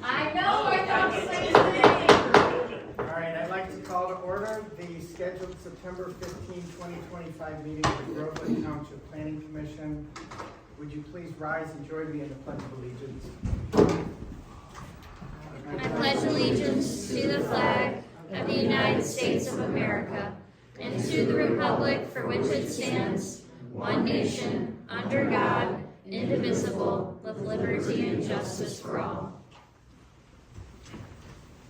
I know, I thought the same thing. All right, I'd like to call to order the scheduled September 15, 2025 meeting of the Groveland Township Planning Commission. Would you please rise and join me in the Pledge of Allegiance? I pledge allegiance to the flag of the United States of America and to the republic for which it stands, one nation, under God, indivisible, with liberty and justice for all.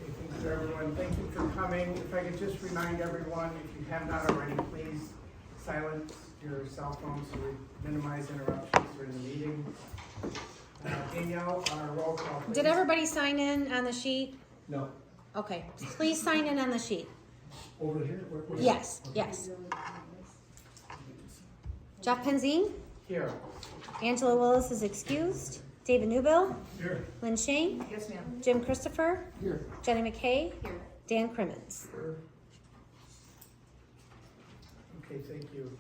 Okay, thank you, everyone. Thank you for coming. If I could just remind everyone, if you have not already, please silence your cell phones so we minimize interruptions during the meeting. Danielle, on our roll call, please. Did everybody sign in on the sheet? No, Okay, please sign in on the sheet. over here? Where? Yes, yes. Jeff Penzine, Here. Angela Willis is excused. David Newbill, Here. Lynn Shane, Yes, ma'am. Jim Christopher, Here. Jenny McKay, Here. Dan Crimmins. Okay, thank you.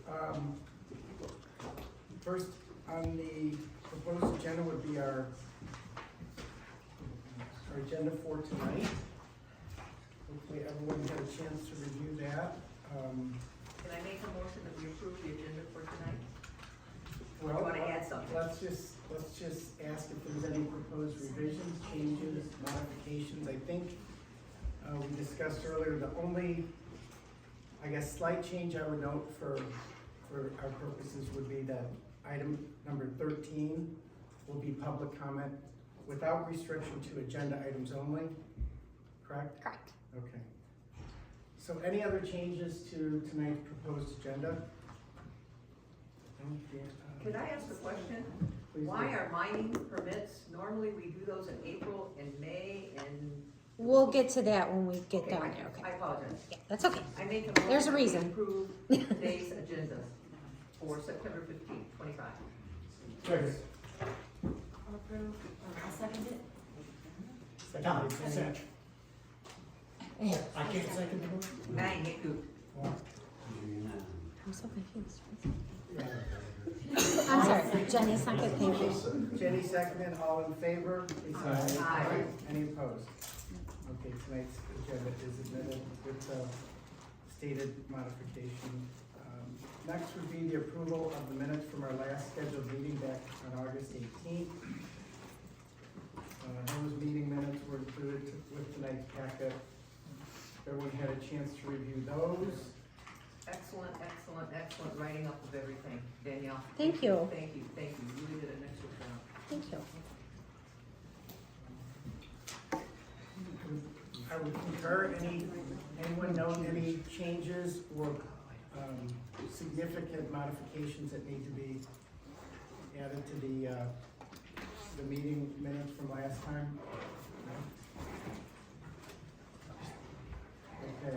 First on the proposed agenda would be our agenda for tonight. Hopefully everyone had a chance to review that. Can I make a motion that we approve the agenda for tonight? Well, You wanna add something? Let's just ask if there's any proposed revisions, changes, modifications. I think we discussed earlier, the only, I guess, slight change I would note for our purposes would be that item number 13 will be public comment without restriction to agenda items only, correct? Correct. Okay. So any other changes to tonight's proposed agenda? Can I ask a question? Please Why do. are mining permits, normally we do those in April and May and. We'll get to that when we get Okay, down there, I okay? apologize. Yeah, that's okay. I make a motion. There's a that we reason. Approve today's agenda for September 15th, 25. Second. I'll approve, I'll second it. Second, Jenny. Yeah, I can't second the motion? Nine, Nick Duke. I'm so confused. Yeah. I'm sorry, Jenny's not good, thank you. Jenny seconded, all in favor, please say aye. Aye. Any opposed? Okay, tonight's agenda is admitted with the stated modification. Next would be the approval of the minutes from our last scheduled meeting back on August 18th. Those meeting minutes were included with tonight's packet. Everyone had a chance to review those. Excellent, excellent, excellent writing up of everything, Danielle. Thank you. Thank you, thank you. You really did an excellent job. Thank you. I would concur. Anyone know any changes or significant modifications that need to be added to the meeting minutes from last time? Okay,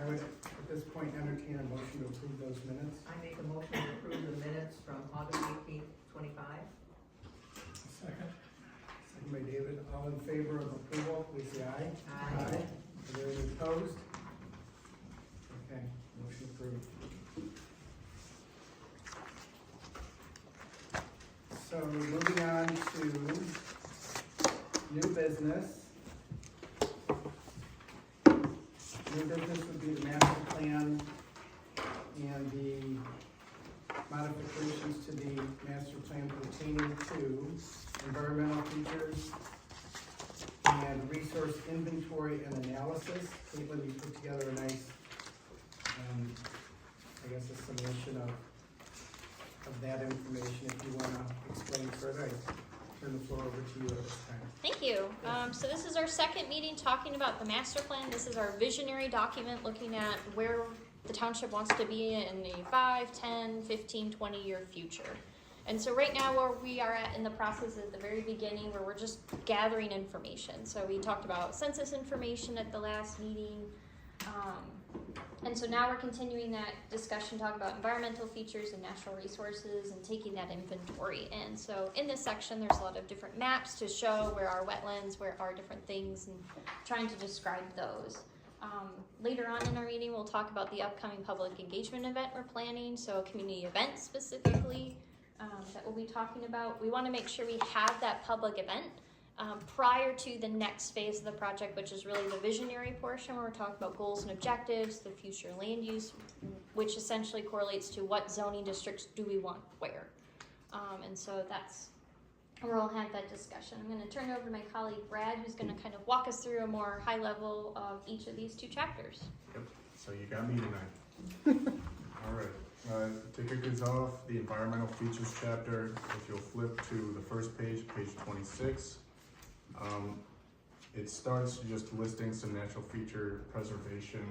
I would at this point entertain a motion to approve those minutes. I make a motion to approve the minutes from August 18th, 25. Second. Second by David. All in favor of approval, please say aye. Aye. Are there any opposed? Okay, motion approved. So moving on to new business. New business would be the master plan and the modifications to the master plan pertaining to environmental features and resource inventory and analysis. Caitlin, you put together a nice, I guess, a summation of that information. If you want to explain further, I turn the floor over to you at this time. Thank you. So this is our second meeting talking about the master plan. This is our visionary document looking at where the township wants to be in the 5, 10, 15, 20-year future. And so right now where we are at in the process is at the very beginning where we're just gathering information. So we talked about census information at the last meeting. And so now we're continuing that discussion, talk about environmental features and natural resources and taking that inventory in. So in this section, there's a lot of different maps to show where our wetlands, where are different things, and trying to describe those. Later on in our meeting, we'll talk about the upcoming public engagement event we're planning, so a community event specifically that we'll be talking about. We want to make sure we have that public event prior to the next phase of the project, which is really the visionary portion, where we're talking about goals and objectives, the future land use, which essentially correlates to what zoning districts do we want where. And so that's where we'll have that discussion. I'm going to turn it over to my colleague Brad, who's going to kind of walk us through a more high level of each of these two chapters. Yep, so you got me tonight. All right, to kick us off, the environmental features chapter, if you'll flip to the first page, page 26. It starts just listing some natural feature preservation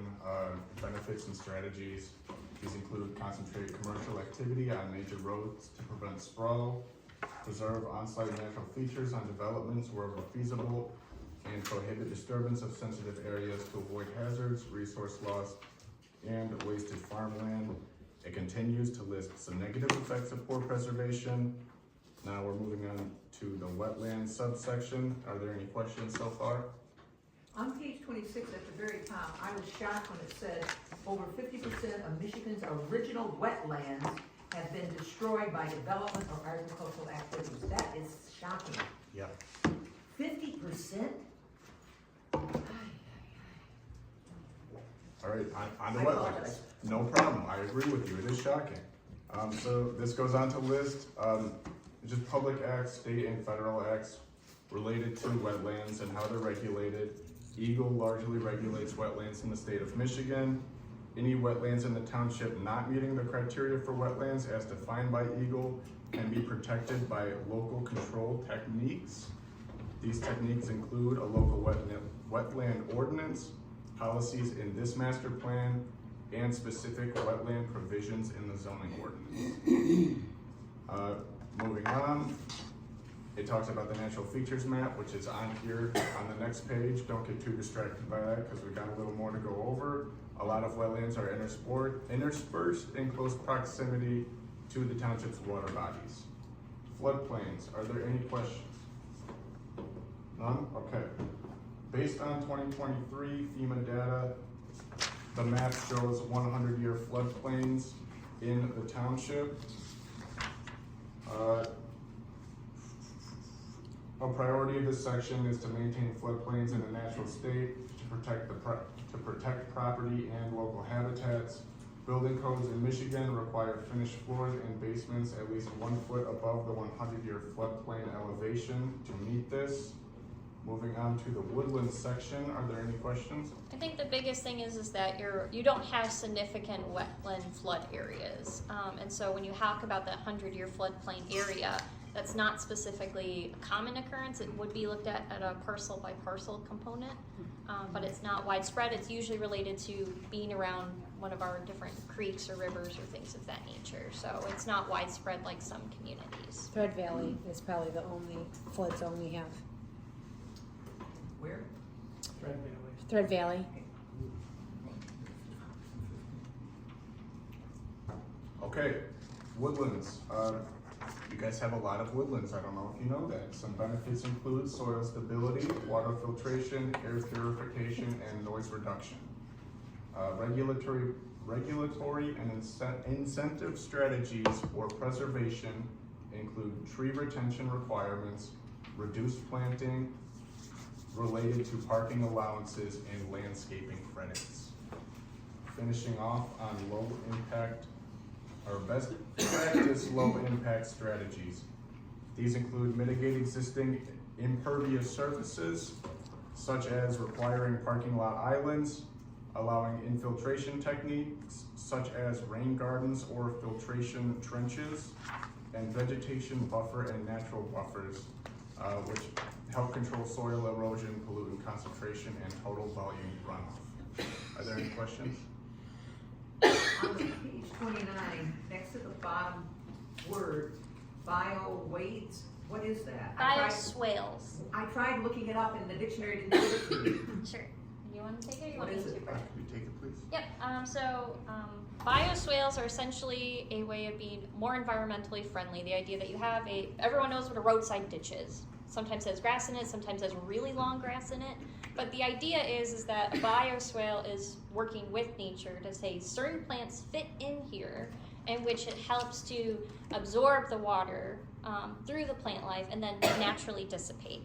benefits and strategies. These include concentrated commercial activity on major roads to prevent sprawl, preserve on-site natural features on developments wherever feasible, and prohibit disturbance of sensitive areas to avoid hazards, resource loss, and wasted farmland. It continues to list some negative effects of poor preservation. Now we're moving on to the wetland subsection. Are there any questions so far? On page 26 at the very top, I was shocked when it said over 50% of Michigan's original wetlands have been destroyed by development or agricultural activities. That is shocking. Yeah. 50%? All right, on the I wetlands. apologize. No problem, I agree with you, it is shocking. So this goes on to list, just public acts, state and federal acts related to wetlands and how they're regulated. Eagle largely regulates wetlands in the state of Michigan. Any wetlands in the township not meeting the criteria for wetlands as defined by Eagle can be protected by local control techniques. These techniques include a local wetland ordinance, policies in this master plan, and specific wetland provisions in the zoning ordinance. Moving on, it talks about the natural features map, which is on here on the next page. Don't get too distracted by that because we've got a little more to go over. A lot of wetlands are interspersed in close proximity to the township's water bodies. Floodplains, are there any questions? None? Okay. Based on 2023 FEMA data, the map shows 100-year floodplains in the township. A priority of this section is to maintain floodplains in a natural state to protect property and local habitats. Building codes in Michigan require finished floors and basements at least 1 foot above the 100-year floodplain elevation to meet this. Moving on to the woodlands section, are there any questions? I think the biggest thing is that you don't have significant wetland flood areas. And so when you talk about the 100-year floodplain area, that's not specifically a common occurrence. It would be looked at a parcel by parcel component, but it's not widespread. It's usually related to being around one of our different creeks or rivers or things of that nature. So it's not widespread like some communities. Thread Valley is probably the only flood zone we have. Where? Thread Valley. Thread Valley. Okay, woodlands. You guys have a lot of woodlands. I don't know if you know that. Some benefits include soil stability, water filtration, air purification, and noise reduction. Regulatory and incentive strategies for preservation include tree retention requirements, reduced planting, related to parking allowances and landscaping credits. Finishing off on low impact or best practice low impact strategies. These include mitigate existing impervious surfaces, such as requiring parking lot islands, allowing infiltration techniques such as rain gardens or filtration trenches, and vegetation buffer and natural buffers, which help control soil erosion, pollutant concentration, and total volume runoff. Are there any questions? On page 29, next to the bottom word, bio-wades, what is that? Bioswales. I tried looking it up in the dictionary, didn't give it to me. Sure. You want to take it or you What want me is to? it? Brad? Can you take it, please? Yep, bioswales are essentially a way of being more environmentally friendly. The idea that you have everyone knows what a roadside ditch is. Sometimes it has grass in it, sometimes it has really long grass in it. But the idea is that a bioswale is working with nature to say certain plants fit in here, in which it helps to absorb the water through the plant life and then naturally dissipate.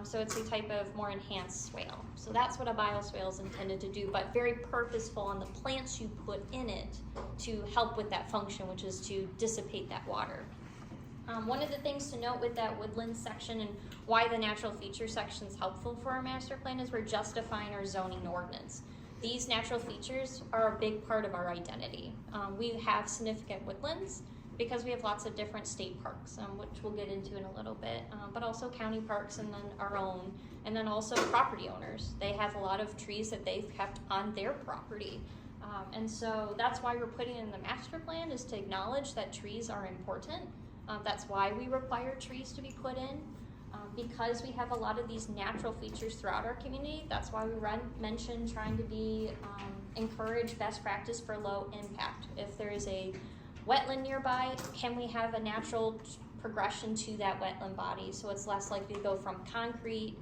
So it's a type of more enhanced swale. So that's what a bioswale is intended to do, but very purposeful on the plants you put in it to help with that function, which is to dissipate that water. One of the things to note with that woodland section and why the natural feature section is helpful for our master plan is we're justifying our zoning ordinance. These natural features are a big part of our identity. We have significant woodlands because we have lots of different state parks, which we'll get into in a little bit, but also county parks and then our own, and then also property owners. They have a lot of trees that they've kept on their property. And so that's why we're putting in the master plan, is to acknowledge that trees are important. That's why we require trees to be put in. Because we have a lot of these natural features throughout our community, that's why we mentioned trying to be encourage best practice for low impact. If there is a wetland nearby, can we have a natural progression to that wetland body so it's less likely to go from concrete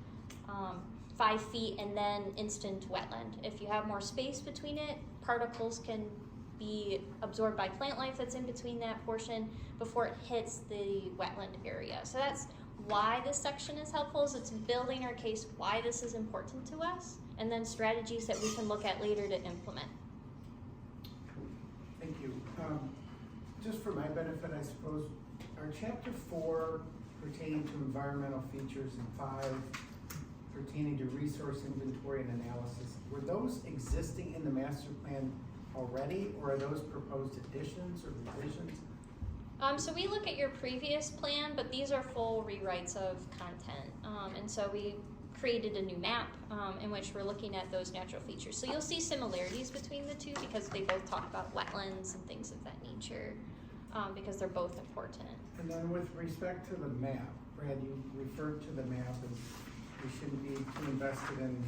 5 feet and then instant wetland? If you have more space between it, particles can be absorbed by plant life that's in between that portion before it hits the wetland area. So that's why this section is helpful, is it's building our case why this is important to us, and then strategies that we can look at later to implement. Thank you. Just for my benefit, I suppose, are chapter 4 pertaining to environmental features and 5 pertaining to resource inventory and analysis, were those existing in the master plan already, or are those proposed additions or revisions? So we look at your previous plan, but these are full rewrites of content. And so we created a new map in which we're looking at those natural features. So you'll see similarities between the two because they both talk about wetlands and things of that nature, because they're both important. And then with respect to the map, Brad, you referred to the map as we shouldn't be too invested in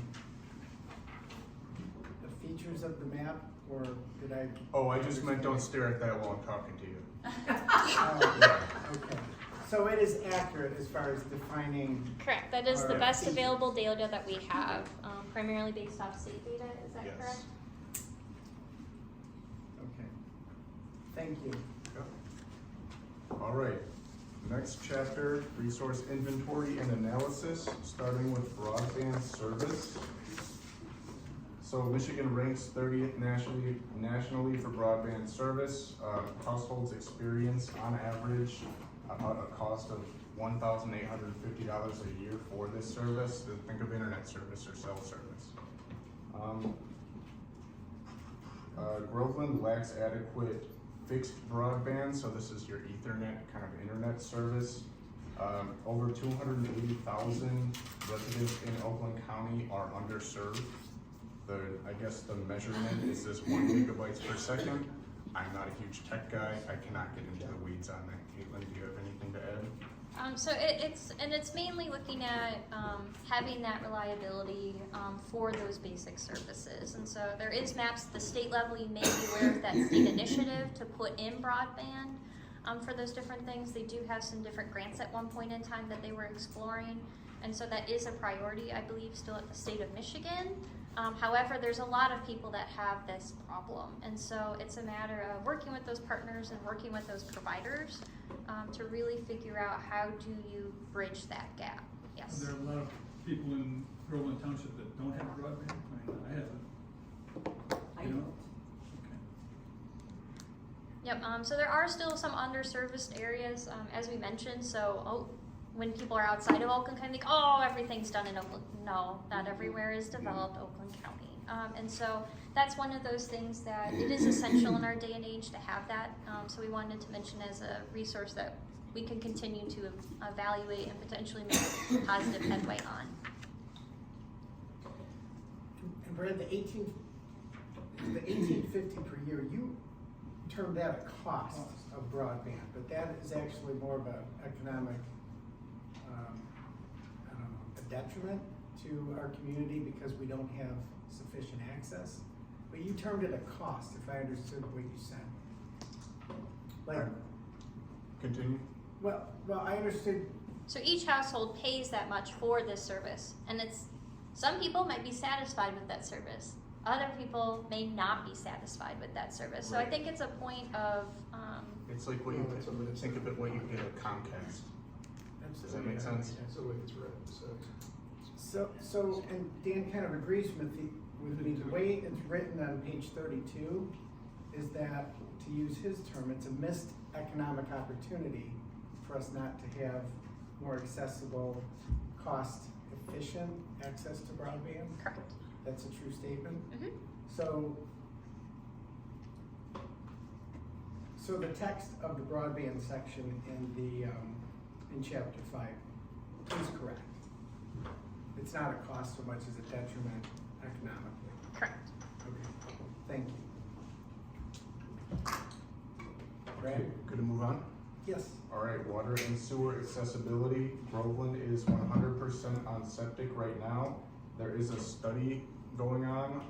the features of the map, or did I? Oh, I just meant don't stare at that while I'm talking to you. Okay, so it is accurate as far as defining. Correct. That is the Alright. best available data that we have, primarily based off state data. Is that Yes. correct? Okay, thank you. All right, next chapter, resource inventory and analysis, starting with broadband service. So Michigan ranks 30th nationally for broadband service. Households experience on average about a cost of $1,850 a year for this service. Think of internet service or cell service. Groveland lacks adequate fixed broadband, so this is your Ethernet kind of internet service. Over 280,000 residents in Oakland County are underserved. I guess the measurement is this 1 gigabytes per second. I'm not a huge tech guy. I cannot get into the weeds on that. Caitlin, do you have anything to add? So it's mainly looking at having that reliability for those basic services. And so there is maps at the state level. You may be aware of that state initiative to put in broadband for those different things. They do have some different grants at one point in time that they were exploring. And so that is a priority, I believe, still at the state of Michigan. However, there's a lot of people that have this problem. And so it's a matter of working with those partners and working with those providers to really figure out how do you bridge that gap. Yes. There are a lot of people in Groveland Township that don't have broadband. I mean, I haven't. I You know? don't. Okay. Yep, so there are still some underserviced areas, as we mentioned. So when people are outside of Oakland, kind of think, oh, everything's done in Oakland. No, not everywhere is developed Oakland County. And so that's one of those things that it is essential in our day and age to have that. So we wanted to mention as a resource that we can continue to evaluate and potentially make positive headway on. And Brad, the 1850 per year, you termed that a cost of broadband, but that is actually more of an economic, I don't know, a detriment to our community because we don't have sufficient access. But you termed it a cost, if I understood what you said. Like, Continue. well, I understood. So each household pays that much for this service, and some people might be satisfied with that service. Other people may not be satisfied with that service. So I think it's a point of It's like what you think of it what you get at Comcast. Does that make sense? That's the way it's written, so. So, and Dan kind of agrees with me, the way it's written on page 32 is that, to use his term, it's a missed economic opportunity for us not to have more accessible, cost-efficient access to broadband. Correct. That's a true statement? Mhm. So the text of the broadband section in chapter 5 is correct. It's not a cost so much as a detriment economically. Correct. Okay, thank you. Okay, Brad? good to move on? Yes. All right, water and sewer accessibility. Groveland is 100% on septic right now. There is a study going on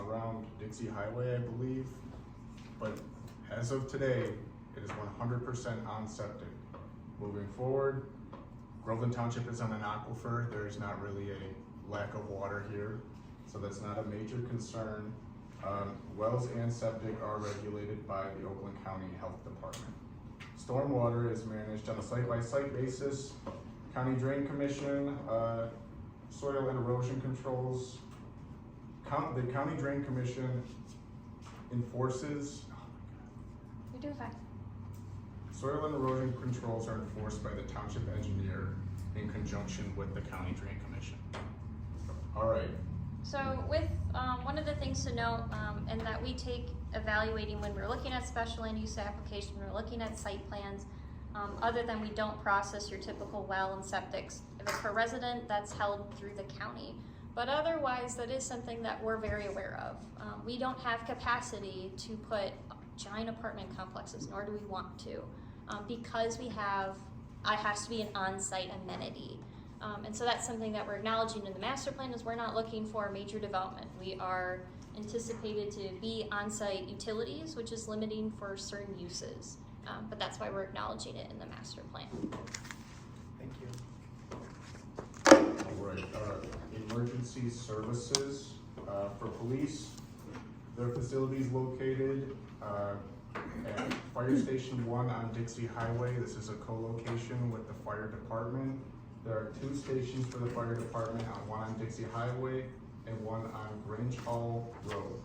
around Dixie Highway, I believe. But as of today, it is 100% on septic. Moving forward, Groveland Township is on an aquifer. There is not really a lack of water here, so that's not a major concern. Wells and septic are regulated by the Oakland County Health Department. Stormwater is managed on a site-by-site basis. County Drain Commission, soil and erosion controls. The County Drain Commission enforces, You're doing fine. soil and erosion controls are enforced by the township engineer in conjunction with the County Drain Commission. All right, So with, one of the things to note, and that we take evaluating when we're looking at special land use application, when we're looking at site plans, other than we don't process your typical well and septics. If it's per resident, that's held through the county. But otherwise, that is something that we're very aware of. We don't have capacity to put giant apartment complexes, nor do we want to, because it has to be an on-site amenity. And so that's something that we're acknowledging in the master plan is we're not looking for major development. We are anticipated to be on-site utilities, which is limiting for certain uses. But that's why we're acknowledging it in the master plan. Thank you. all right. Emergency services for police. Their facilities located at Fire Station 1 on Dixie Highway. This is a co-location with the fire department. There are 2 stations for the fire department, one on Dixie Highway and one on Grange Hall Road.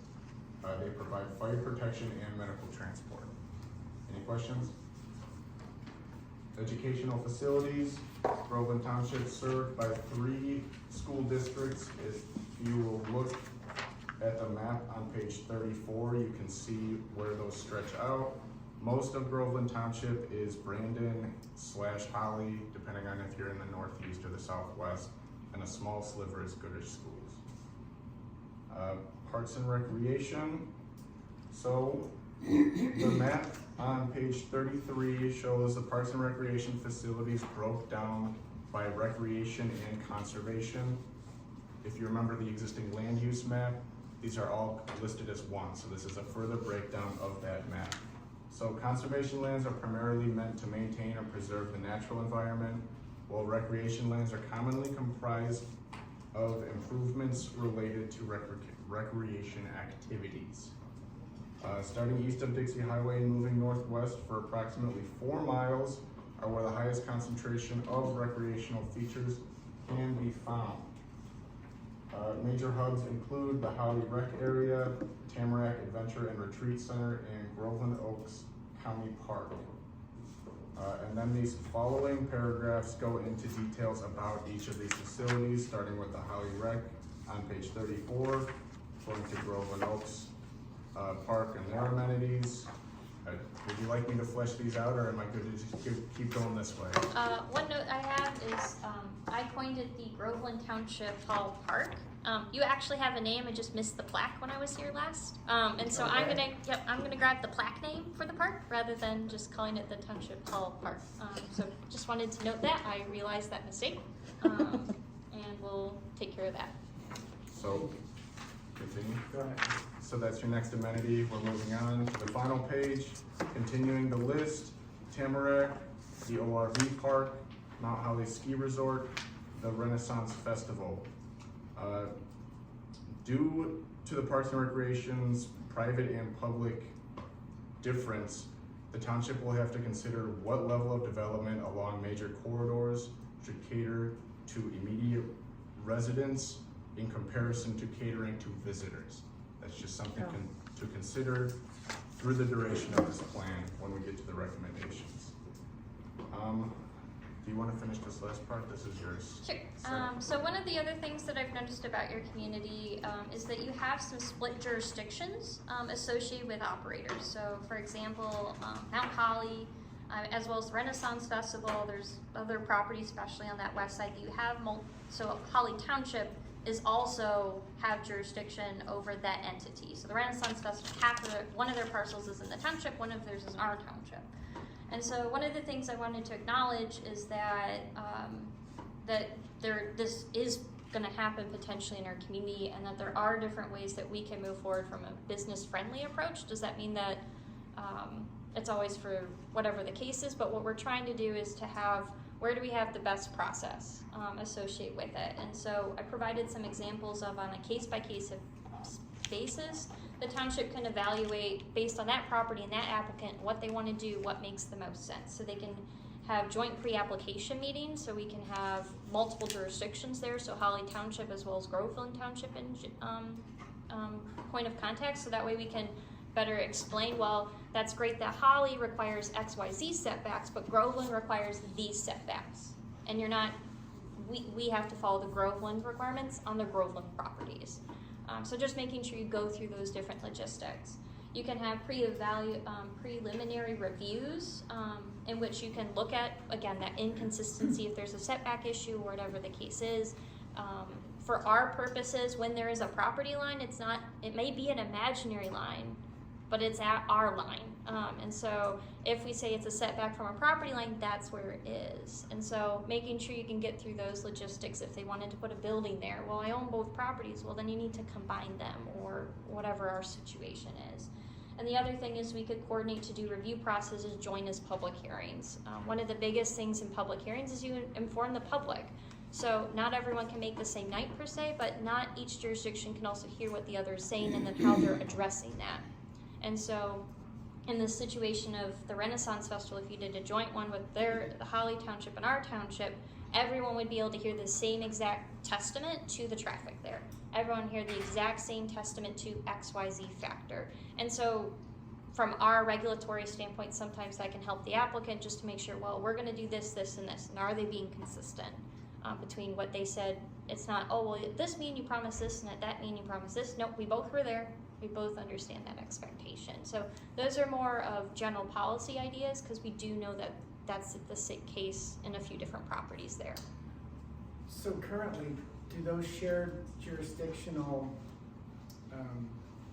They provide fire protection and medical transport. Any questions? Educational facilities. Groveland Township served by 3 school districts. If you will look at the map on page 34, you can see where those stretch out. Most of Groveland Township is Brandon/Holly, depending on if you're in the northeast or the southwest, and a small sliver is Goodrich Schools. Parks and Recreation. So the map on page 33 shows the Parks and Recreation facilities broke down by recreation and conservation. If you remember the existing land use map, these are all listed as one, so this is a further breakdown of that map. So conservation lands are primarily meant to maintain or preserve the natural environment, while recreation lands are commonly comprised of improvements related to recreation activities. Starting east of Dixie Highway and moving northwest for approximately 4 miles are where the highest concentration of recreational features can be found. Major hubs include the Holly Rec area, Tamarack Adventure and Retreat Center, and Groveland Oaks County Park. And then these following paragraphs go into details about each of these facilities, starting with the Holly Rec on page 34, going to Groveland Oaks Park and their amenities. Would you like me to flesh these out, or am I good to just keep going this way? One note I have is I coined it the Groveland Township Hall Park. You actually have a name. I just missed the plaque when I was here last, and so I'm gonna grab the plaque name for the park rather than just calling it the Township Hall Park. So just wanted to note that I realized that mistake, and we'll take care of that. So, continue. Go ahead. So that's your next amenity. We're moving on to the final page. Continuing the list, Tamarack, the ORV Park, Mount Holly Ski Resort, the Renaissance Festival. Due to the Parks and Recreation's private and public difference, the township will have to consider what level of development along major corridors should cater to immediate residents in comparison to catering to visitors. That's just something to consider through the duration of this plan when we get to the recommendations. Do you want to finish this last part? This is yours. Sure. Sir. So one of the other things that I've noticed about your community is that you have some split jurisdictions associated with operators. So for example, Mount Holly, as well as the Renaissance Festival, there's other properties, especially on that west side, that you have so Holly Township is also have jurisdiction over that entity. So the Renaissance Festival, one of their parcels is in the township, one of theirs is in our township. And so one of the things I wanted to acknowledge is that this is going to happen potentially in our community, and that there are different ways that we can move forward from a business-friendly approach. Does that mean that it's always for whatever the case is? But what we're trying to do is to have, where do we have the best process associated with it? And so I provided some examples of, on a case-by-case basis, the township can evaluate based on that property and that applicant what they want to do, what makes the most sense. So they can have joint pre-application meetings, so we can have multiple jurisdictions there, so Holly Township as well as Groveland Township in point of contact, so that way we can better explain, well, that's great that Holly requires XYZ setbacks, but Groveland requires these setbacks. And you're not, we have to follow the Groveland requirements on the Groveland properties. So just making sure you go through those different logistics. You can have preliminary reviews in which you can look at, again, that inconsistency, if there's a setback issue or whatever the case is. For our purposes, when there is a property line, it may be an imaginary line, but it's at our line. And so if we say it's a setback from a property line, that's where it is. And so making sure you can get through those logistics. If they wanted to put a building there, well, I own both properties, well, then you need to combine them, or whatever our situation is. And the other thing is we could coordinate to do review processes joint as public hearings. One of the biggest things in public hearings is you inform the public. So not everyone can make the same night per se, but not each jurisdiction can also hear what the other is saying and then how they're addressing that. And so in the situation of the Renaissance Festival, if you did a joint one with the Holly Township and our township, everyone would be able to hear the same exact testament to the traffic there. Everyone hear the exact same testament to XYZ factor. And so from our regulatory standpoint, sometimes that can help the applicant just to make sure, well, we're gonna do this, this, and this, and are they being consistent between what they said? It's not, oh, well, this mean you promised this, and that mean you promised this. Nope, we both were there. We both understand that expectation. So those are more of general policy ideas, because we do know that that's the case in a few different properties there. So currently, do those shared jurisdictional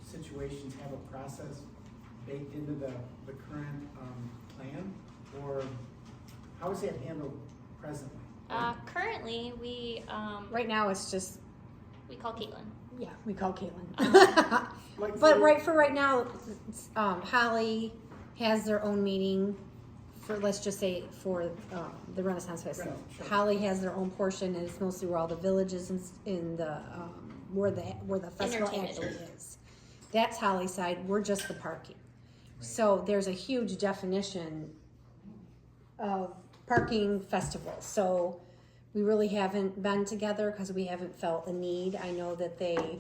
situations have a process baked into the current plan? Or how is that handled presently? Currently, we Right now, it's just, we call Caitlin. yeah, we call Caitlin. But right now, Holly has their own meeting for, let's just say, for the Renaissance Festival. Right, sure. Holly has their own portion, and it's mostly where all the villages in the where the festival Entertainment actually is. That's Holly's side. We're just the parking. So there's a huge definition of parking festivals. So we really haven't been together because we haven't felt the need. I know that they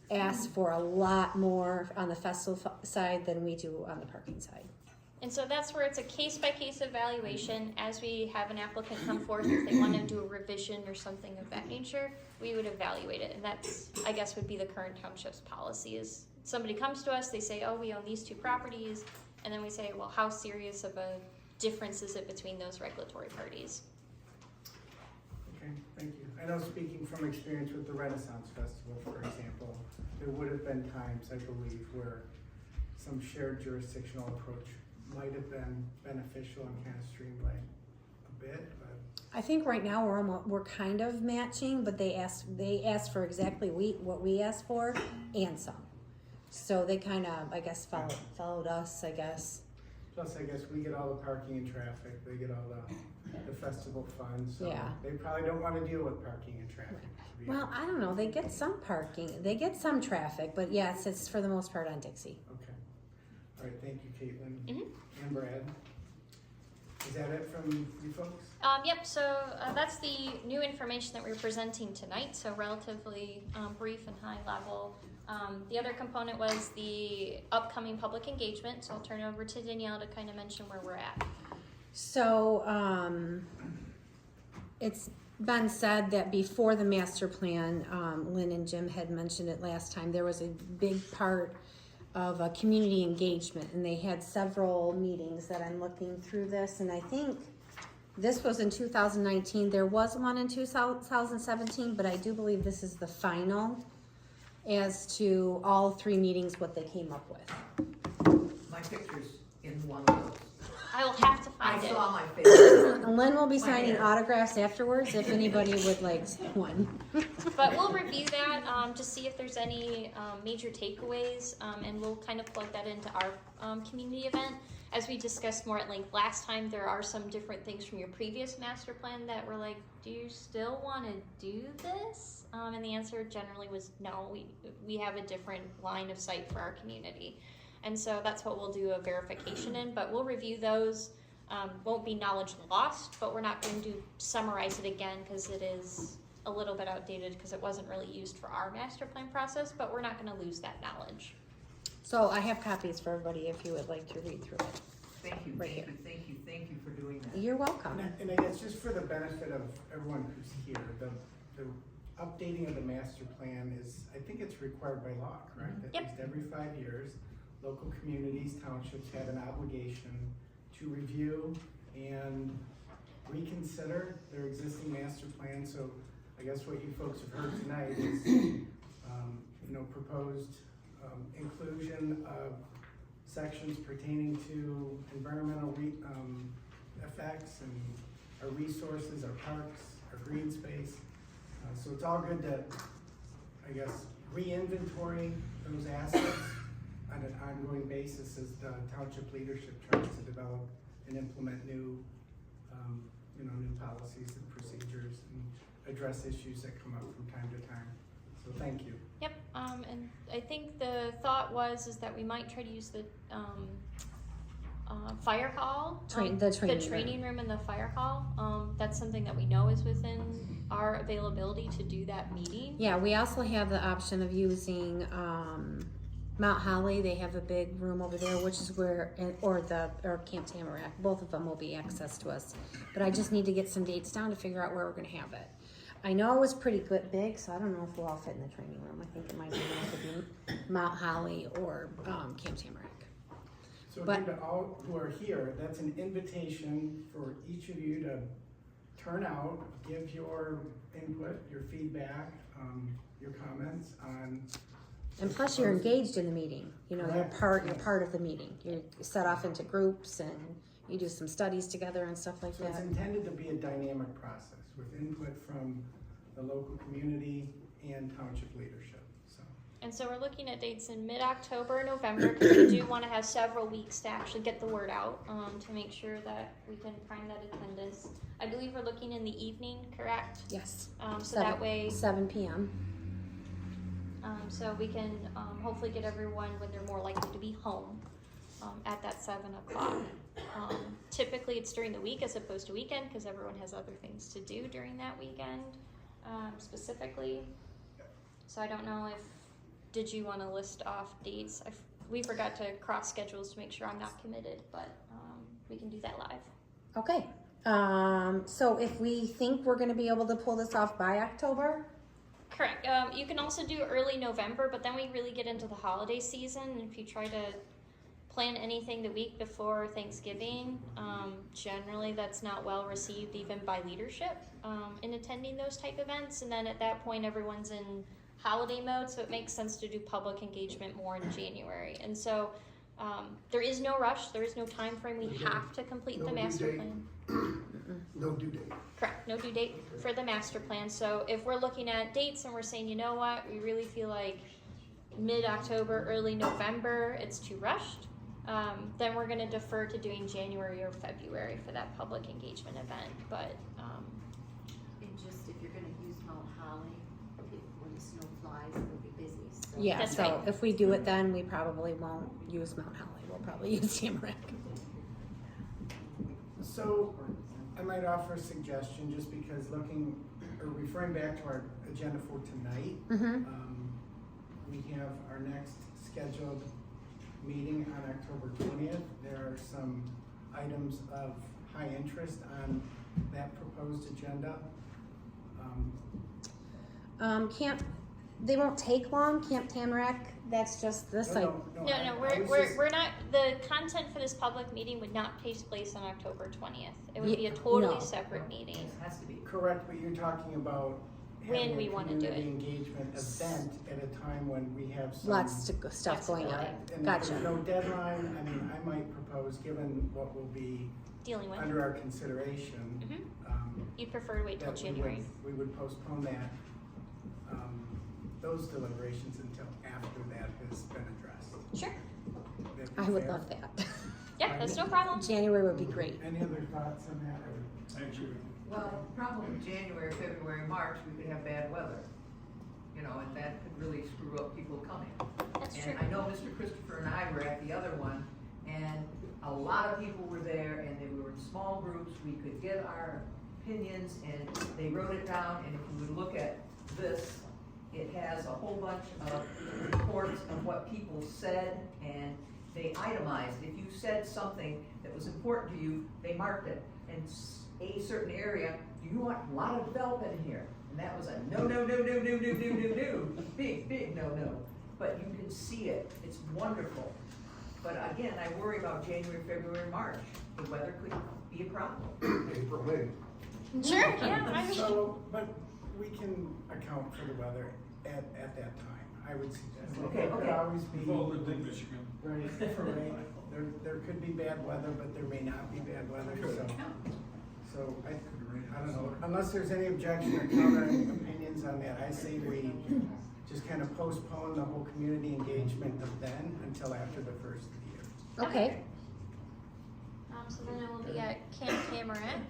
ask for a lot more on the festival side than we do on the parking side. And so that's where it's a case-by-case evaluation. As we have an applicant come forth, if they want to do a revision or something of that nature, we would evaluate it. And that's, I guess, would be the current township's policy is somebody comes to us, they say, oh, we own these two properties. And then we say, well, how serious of a difference is it between those regulatory parties? Okay, thank you. I know, speaking from experience with the Renaissance Festival, for example, there would have been times, I believe, where some shared jurisdictional approach might have been beneficial and kind of streamlined a bit, but. I think right now we're kind of matching, but they asked for exactly what we asked for and some. So they kind of, I guess, followed us, I guess. Plus, I guess we get all the parking and traffic, they get all the festival funds, so Yeah. they probably don't want to deal with parking and traffic. to be Well, honest. I don't know. They get some parking. They get some traffic, but yes, it's for the most part on Dixie. Okay. All right, thank you, Caitlin. Mhm. And Brad. Is Is that it from you folks? Yep, so that's the new information that we're presenting tonight, so relatively brief and high level. The other component was the upcoming public engagement, so I'll turn it over to Danielle to kind of mention where we're at. So, it's been said that before the master plan, Lynn and Jim had mentioned it last time, there was a big part of a community engagement, and they had several meetings that I'm looking through this, and I think this was in 2019. There was one in 2017, but I do believe this is the final as to all 3 meetings, what they came up with. My picture's in one of those. I will have to I find it. saw my face. Lynn will be My signing hair. autographs afterwards if anybody would like one. But we'll review that to see if there's any major takeaways, and we'll kind of plug that into our community event. As we discussed more at length last time, there are some different things from your previous master plan that were like, do you still want to do this? And the answer generally was no, we have a different line of sight for our community. And so that's what we'll do a verification in, but we'll review those. Won't be knowledge lost, but we're not going to summarize it again because it is a little bit outdated because it wasn't really used for our master plan process, but we're not going to lose that knowledge. So I have copies for everybody if you would like to read through it. Thank you, Right thank here. you, thank you, thank you for doing that. You're welcome. And I guess just for the benefit of everyone who's here, the updating of the master plan is, I think it's required by law, correct? Yep. At least every 5 years, local communities, townships have an obligation to review and reconsider their existing master plan. So I guess what you folks have heard tonight is, proposed inclusion of sections pertaining to environmental effects and our resources, our parks, our green space. So it's all good to, I guess, re-inventory those assets on an ongoing basis as the township leadership tries to develop and implement new policies and procedures and address issues that come up from time to time. So thank you. Yep, and I think the thought is that we might try to use the fire hall. The training room in the fire hall. That's something that we know is within our availability to do that meeting. Yeah, we also have the option of using Mount Holly. They have a big room over there, which is where, or Camp Tamarack. Both of them will be access to us. But I just need to get some dates down to figure out where we're going to have it. I know it was pretty good big, so I don't know if we'll all fit in the training room. I think it might be Mount Holly or Camp Tamarack. So But- again, to all who are here, that's an invitation for each of you to turn out, give your input, your feedback, your comments on. And plus, you're engaged in the meeting. You're Correct. part of the meeting. You're set off into groups and you do some studies together and stuff like So it's that. intended to be a dynamic process with input from the local community and township leadership, so. And so we're looking at dates in mid-October, November, because we do want to have several weeks to actually get the word out, to make sure that we can prime that attendance. I believe we're looking in the evening, correct? Yes. So that way, 7 p.m. so we can hopefully get everyone when they're more likely to be home at that 7 o'clock. Typically it's during the week as opposed to weekend because everyone has other things to do during that weekend specifically. So I don't know did you want to list off dates? We forgot to cross schedules to make sure I'm not committed, but we can do that live. Okay. So if we think we're going to be able to pull this off by October, Correct. You can also do early November, but then we really get into the holiday season. And if you try to plan anything the week before Thanksgiving, generally that's not well received even by leadership in attending those type events. And then at that point, everyone's in holiday mode, so it makes sense to do public engagement more in January. And so there is no rush. There is no time frame. We have to complete No the due master date. plan. No due date. Correct, no due date for the master plan. So if we're looking at dates and we're saying, you know what, we really feel like mid-October, early November, it's too rushed, then we're gonna defer to doing January or February for that public engagement event. But And just if you're gonna use Mount Holly, when the snow flies, it'll be busy, so. yeah. That's So right. if we do it then, we probably won't use Mount Holly. We'll probably use Tamarack. So, I might offer a suggestion, just because referring back to our agenda for tonight, Mm-hmm. we have our next scheduled meeting on October 20th. There are some items of high interest on that proposed agenda. They won't take long, Camp Tamarack, that's just this, like, No, we're not, the content for this public meeting would not take place on October 20th. It would be a totally No. separate meeting. It has to be. Correct, but you're talking about When having we a wanna do it. community engagement event at a time when we have some. lots of stuff going on. Correct, and if Gotcha. there's no deadline, I mean, I might propose, given what will be Dealing with. under our consideration, Mhm. You'd prefer to wait till that January. we would postpone that, those deliberations until after that has been addressed. Sure. Would that be I would fair? love that. Yeah, that's no problem. January would be great. Any other thoughts on that, or? I agree with you. Well, the problem with January, February, March, we could have bad weather. You know, and that could really screw up people coming. That's true. And I know Mr. Christopher and I were at the other one, and a lot of people were there, and they were in small groups, we could get our opinions, and they wrote it down, and if you would look at this, it has a whole bunch of reports of what people said, and they itemized. If you said something that was important to you, they marked it. And a certain area, do you want a lot of development in here? And that was a no, no, no, no, no, no, no, no, no, big, big no, no. But you can see it, it's wonderful. But again, I worry about January, February, March. The weather could be a problem. April, May. Sure, yeah, I understand. So, but we can account for the weather at that time, I would suggest. Okay, It could okay. always be. We've all lived in Michigan. Right, there could be bad weather, but there may not be bad weather, so I don't know, unless there's any objection or counter opinions on that, I say we just kind of postpone the whole community engagement of then until after the first of the year. Okay, So then it will be at Camp Tamarack.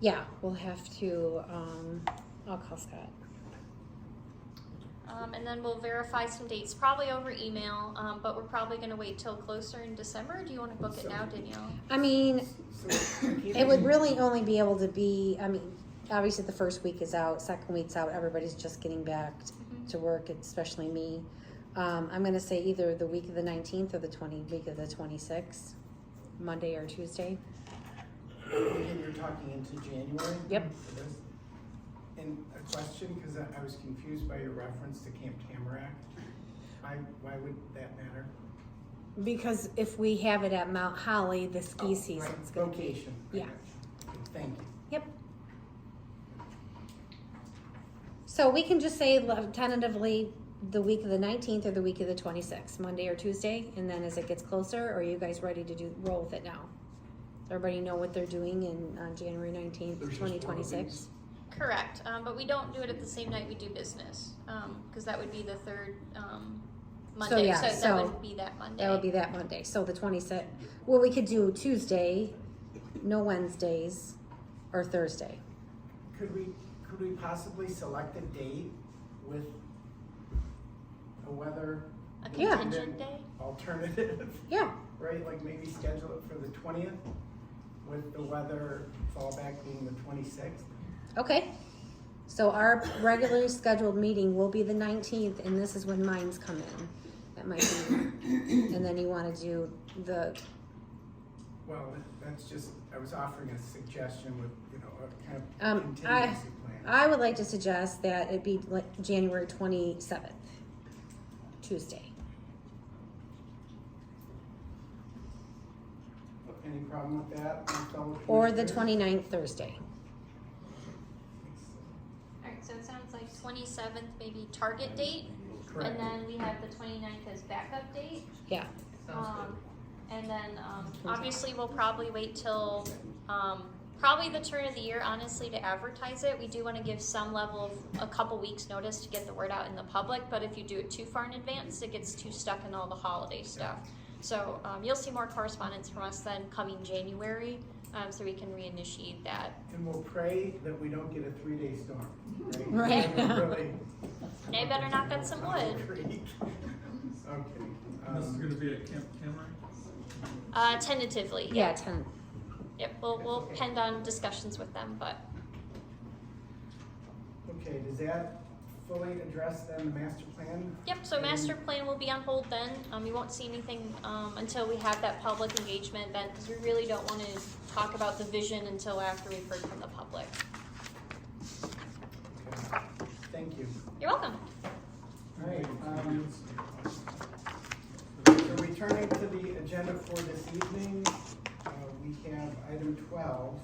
yeah, we'll have to, I'll call Scott. And then we'll verify some dates, probably over email, but we're probably gonna wait till closer in December. Do you wanna book it now, Danielle? I mean, So, it would really only be able to be, I mean, obviously the first week is out, second week's out, everybody's just getting back to work, especially me. I'm gonna say either the week of the 19th or the week of the 26th, Monday or Tuesday. Again, you're talking into January? Yep. for this? And a question, because I was confused by your reference to Camp Tamarack. Why would that matter? Because if we have it at Mount Holly, the ski season's gonna be. Location. I Yeah. got you. Thank you. Yep. So we can just say tentatively the week of the 19th or the week of the 26th, Monday or Tuesday, and then as it gets closer, or are you guys ready to roll with it now? Does everybody know what they're doing on January 19th, There's just one of 2026? Correct, but we don't do it at the same night we do business, cause that would be the third, Monday, yeah, so so that would be that Monday. That would be that Monday, so the 26th. Well, we could do Tuesday, no Wednesdays, or Thursday. Could we possibly select a date with a weather A Yeah. contingent day? alternative, Yeah, right? Like maybe schedule it for the 20th with the weather fallback being the 26th? okay. So our regularly scheduled meeting will be the 19th, and this is when mines come in. That might be, and then you wanna do the, Well, that's just, I was offering a suggestion with, a kind Um, of contingency plan. I would like to suggest that it be like January 27th, Tuesday. Any problem with that, my fellow Or the commissioners? 29th, Thursday. Alright, so it sounds like 27th maybe target date, Correct. and then we have the 29th as backup date. Yeah, Sounds And then, obviously, we'll probably wait till, probably the turn of the year, honestly, to advertise it. We do wanna give some level of, a couple weeks notice to get the word out in the public, but if you do it too far in advance, it gets too stuck in all the holiday stuff. So, you'll see more correspondence from us then coming January, so we can reinitiate that. And we'll pray that we don't get a 3-day storm, right? Right. Really. They better knock on some wood. Okay. This is gonna be at Camp Tamarack? Tentatively, yeah, 10. Yep, we'll depend on discussions with them, but Okay, does that fully address then the master plan? yep, so master plan will be on hold then. You won't see anything, until we have that public engagement event, because we really don't want to talk about the vision until after we've heard from the public. Okay. Thank you. You're welcome. All right, so returning to the agenda for this evening, we have item 12,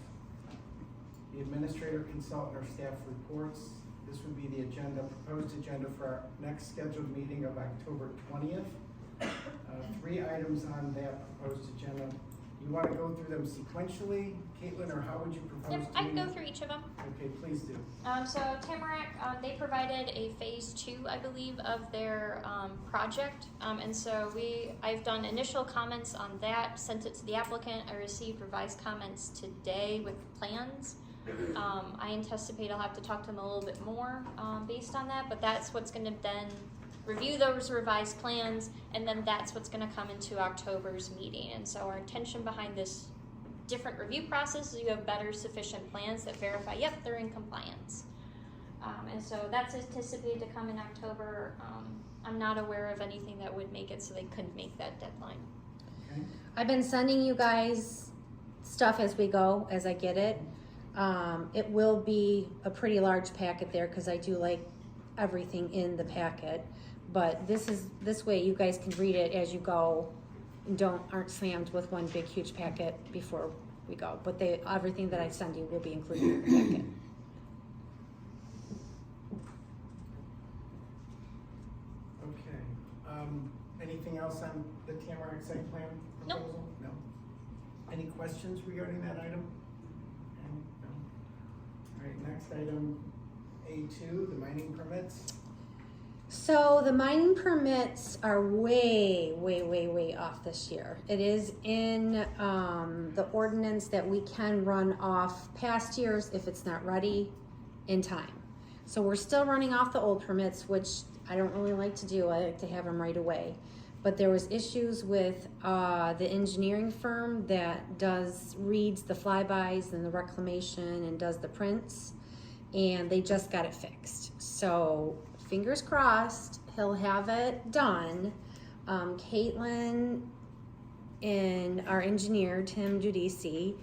the administrator, consultant, or staff reports. This would be the agenda, proposed agenda for our next scheduled meeting of October 20th. 3 items on that proposed agenda. You want to go through them sequentially, Caitlin, or how would you propose Yep, to? I can go through each of them. Okay, please do. So Tamarack, they provided a phase 2, I believe, of their project. And so I've done initial comments on that, sent it to the applicant. I received revised comments today with plans. I anticipate I'll have to talk to them a little bit more based on that, but that's what's gonna then review those revised plans, and then that's what's gonna come into October's meeting. And so our intention behind this different review process is you have better sufficient plans that verify, yep, they're in compliance. And so that's anticipated to come in October. I'm not aware of anything that would make it so they couldn't make that deadline. Okay. I've been sending you guys stuff as we go, as I get it. It will be a pretty large packet there because I do like everything in the packet. But this way you guys can read it as you go and aren't slammed with one big huge packet before we go. But everything that I send you will be included in the packet. Okay. Anything else on the Tamarack site plan Nope. proposal? No. Any questions regarding that item? No. All right, next item, A2, the mining permits. So the mining permits are way off this year. It is in the ordinance that we can run off past years if it's not ready in time. So we're still running off the old permits, which I don't really like to do. I like to have them right away. But there was issues with the engineering firm that reads the flybys and the reclamation and does the prints, and they just got it fixed. So fingers crossed, he'll have it done. Caitlin and our engineer, Tim Giudici,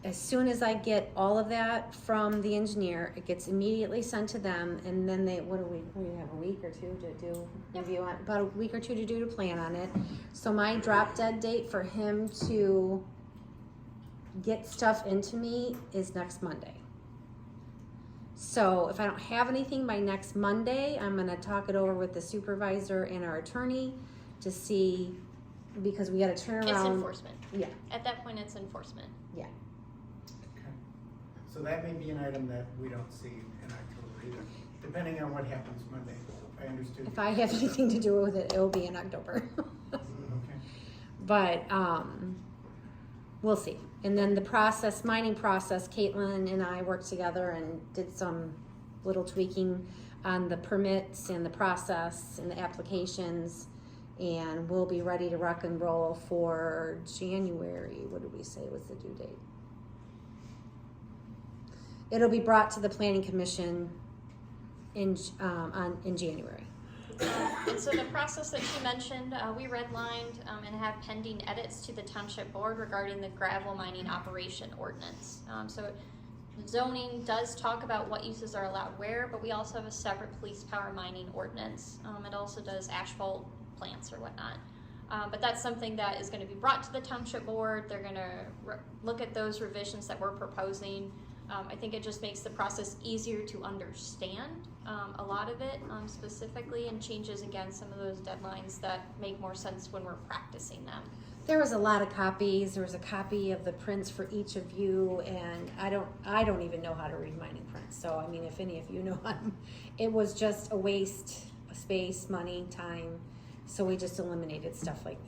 as soon as I get all of that from the engineer, it gets immediately sent to them, and then we have a week or two to do review on, about a week or two to do to plan on it. So my drop dead date for him to get stuff into me is next Monday. So if I don't have anything by next Monday, I'm gonna talk it over with the supervisor and our attorney to see, because we gotta turn around. It's enforcement. Yeah, At that point, it's enforcement. yeah. Okay. So that may be an item that we don't see in October either, depending on what happens Monday. I understood. If I have anything to do with it, it will be in October. Okay. But we'll see. And then the mining process, Caitlin and I worked together and did some little tweaking on the permits and the process and the applications, and we'll be ready to rock and roll for January. What did we say was the due date? It'll be brought to the Planning Commission in January. And so the process that you mentioned, we redlined and have pending edits to the township board regarding the gravel mining operation ordinance. So zoning does talk about what uses are allowed where, but we also have a separate police power mining ordinance. It also does asphalt plants or whatnot. But that's something that is going to be brought to the township board. They're going to look at those revisions that we're proposing. I think it just makes the process easier to understand a lot of it specifically, and changes again some of those deadlines that make more sense when we're practicing them. There was a lot of copies. There was a copy of the prints for each of you, and I don't even know how to read mining prints. So I mean, if any of you know how, it was just a waste of space, money, time. So we just eliminated stuff like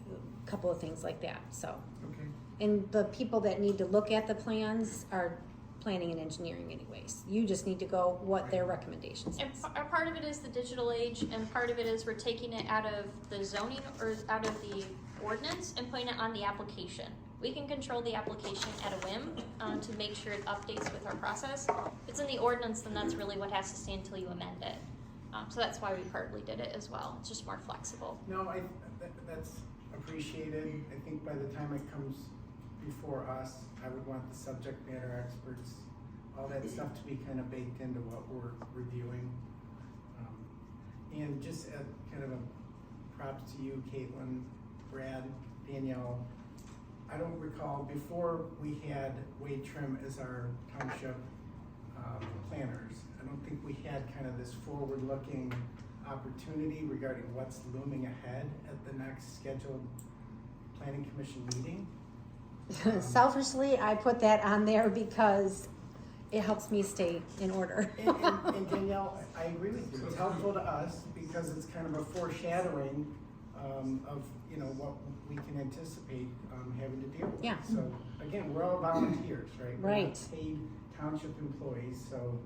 a couple of things like that. So, Okay. and the people that need to look at the plans are planning and engineering anyways. You just need to go what their recommendations And is. part of it is the digital age, and part of it is we're taking it out of the zoning or out of the ordinance and putting it on the application. We can control the application at a whim to make sure it updates with our process. If it's in the ordinance, then that's really what has to stay until you amend it. So that's why we partly did it as well. It's just more flexible. No, that's appreciated. I think by the time it comes before us, I would want the subject matter experts, all that stuff to be kind of baked into what we're reviewing. And just a kind of a props to you, Caitlin, Brad, Danielle. I don't recall, before we had Wade Trim as our township planners, I don't think we had kind of this forward-looking opportunity regarding what's looming ahead at the next scheduled planning commission meeting. Selfishly, I put that on there because it helps me stay in order. And Danielle, I agree with you, it's helpful to us because it's kind of a foreshadowing of, you know, what we can anticipate having to deal with. Yeah. So, again, we're all volunteers, right? We're not Right. paid township employees, so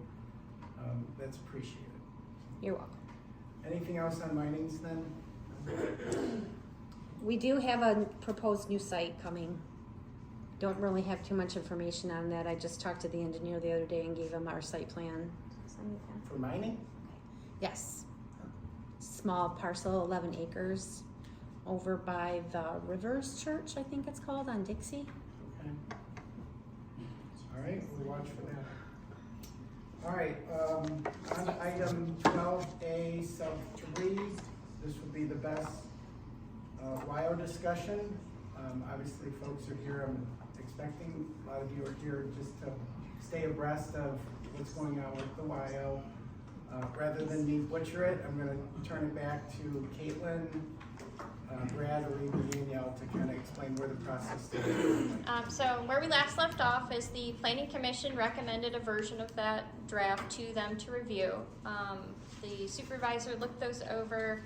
that's appreciated. You're welcome. Anything else on minings then? We do have a proposed new site coming. Don't really have too much information on that. I just talked to the engineer the other day and gave him our site plan. For mining? Yes. Small parcel, 11 acres, over by the Rivers Church, I think it's called, on Dixie. Okay. All right, we'll watch for that. All right, on to item 12A sub 3, this would be the best WIO discussion. Obviously, folks are here, I'm expecting a lot of you are here just to stay abreast of what's going on with the WIO. Rather than me butcher it, I'm gonna turn it back to Caitlin, Brad, or even Danielle to kind of explain where the process is. So where we last left off is the Planning Commission recommended a version of that draft to them to review. The supervisor looked those over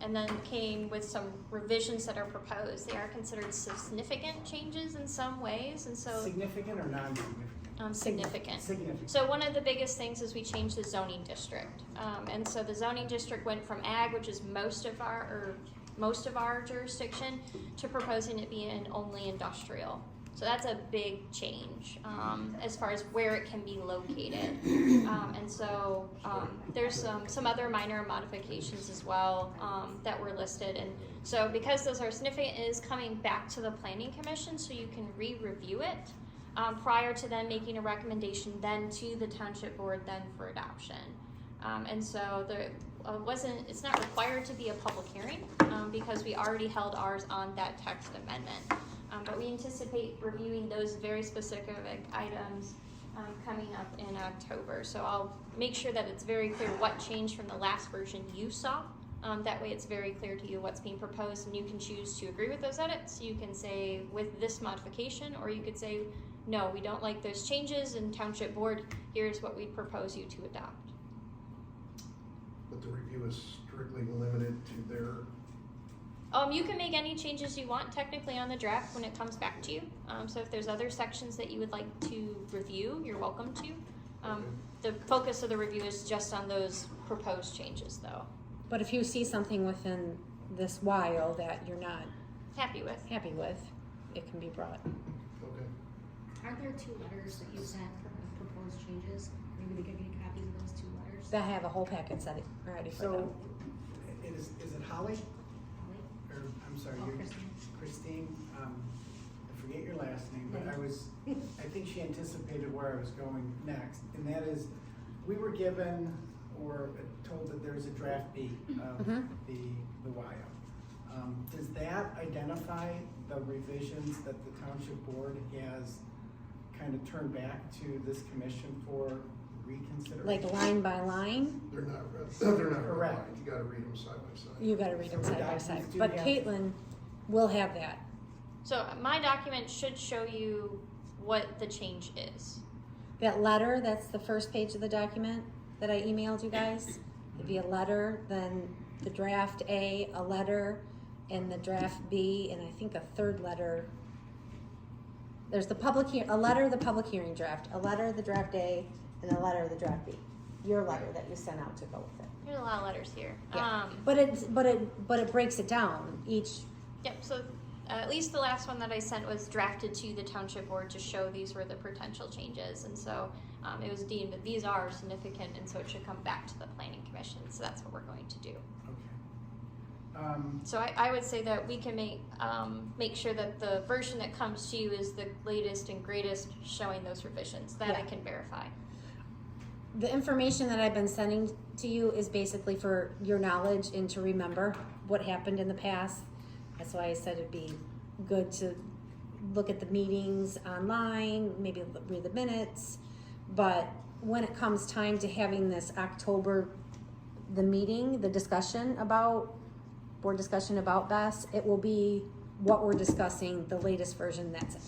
and then came with some revisions that are proposed. They are considered significant changes in some ways, and so Significant or non-significant? significant. Significant. So one of the biggest things is we changed the zoning district. And so the zoning district went from ag, which is most of our jurisdiction, to proposing it being only industrial. So that's a big change as far as where it can be located. And so there's some other minor modifications as well that were listed. And so because those are significant, it is coming back to the Planning Commission so you can re-review it prior to then making a recommendation then to the Township Board then for adoption. And so there it's not required to be a public hearing because we already held ours on that text amendment. But we anticipate reviewing those very specific items coming up in October. So I'll make sure that it's very clear what changed from the last version you saw. That way it's very clear to you what's being proposed, and you can choose to agree with those edits. You can say with this modification, or you could say, no, we don't like those changes, and Township Board, here's what we propose you to adopt. But the review is strictly limited to their, You can make any changes you want technically on the draft when it comes back to you. So if there's other sections that you would like to review, you're welcome to. The focus of the review is just on those proposed changes though. But if you see something within this WIO that you're not Happy with. happy with, it can be brought. okay. Are there 2 letters that you sent for the proposed changes? Maybe they give you copies of those 2 letters? I have a whole packet set ready for them. So, is it Holly? Or, I'm sorry, Oh, you're Christine. Christine, I forget your last name, but I think she anticipated where I was going next, and that is, we were given or told that there's a draft B of the WIO. Does that identify the revisions that the Township Board has kind of turned back to this commission for reconsideration? Like line by line, They're not Correct. aligned. You gotta read them side by side. you gotta read them So the side by side. documents do But have- Caitlin will have that. So my document should show you what the change is. That letter, that's the first page of the document that I emailed you guys. It'd be a letter, then the draft A, a letter, and the draft B, and I think a third letter. There's the a letter, the public hearing draft, a letter, the draft A, and a letter, the draft B. Your letter that you sent out to go with it. There's a lot of letters here. Yeah. But it breaks it down each. Yep, so at least the last one that I sent was drafted to the township board to show these were the potential changes. And so it was deemed that these are significant, and so it should come back to the planning commission. So that's what we're going to do. Okay. So I would say that we can make sure that the version that comes to you is the latest and greatest showing those revisions. That I Yeah. can verify. The information that I've been sending to you is basically for your knowledge and to remember what happened in the past. That's why I said it'd be good to look at the meetings online, maybe read the minutes. But when it comes time to having this October, the meeting, the discussion about, board discussion about BES, it will be what we're discussing, the latest version, that's it.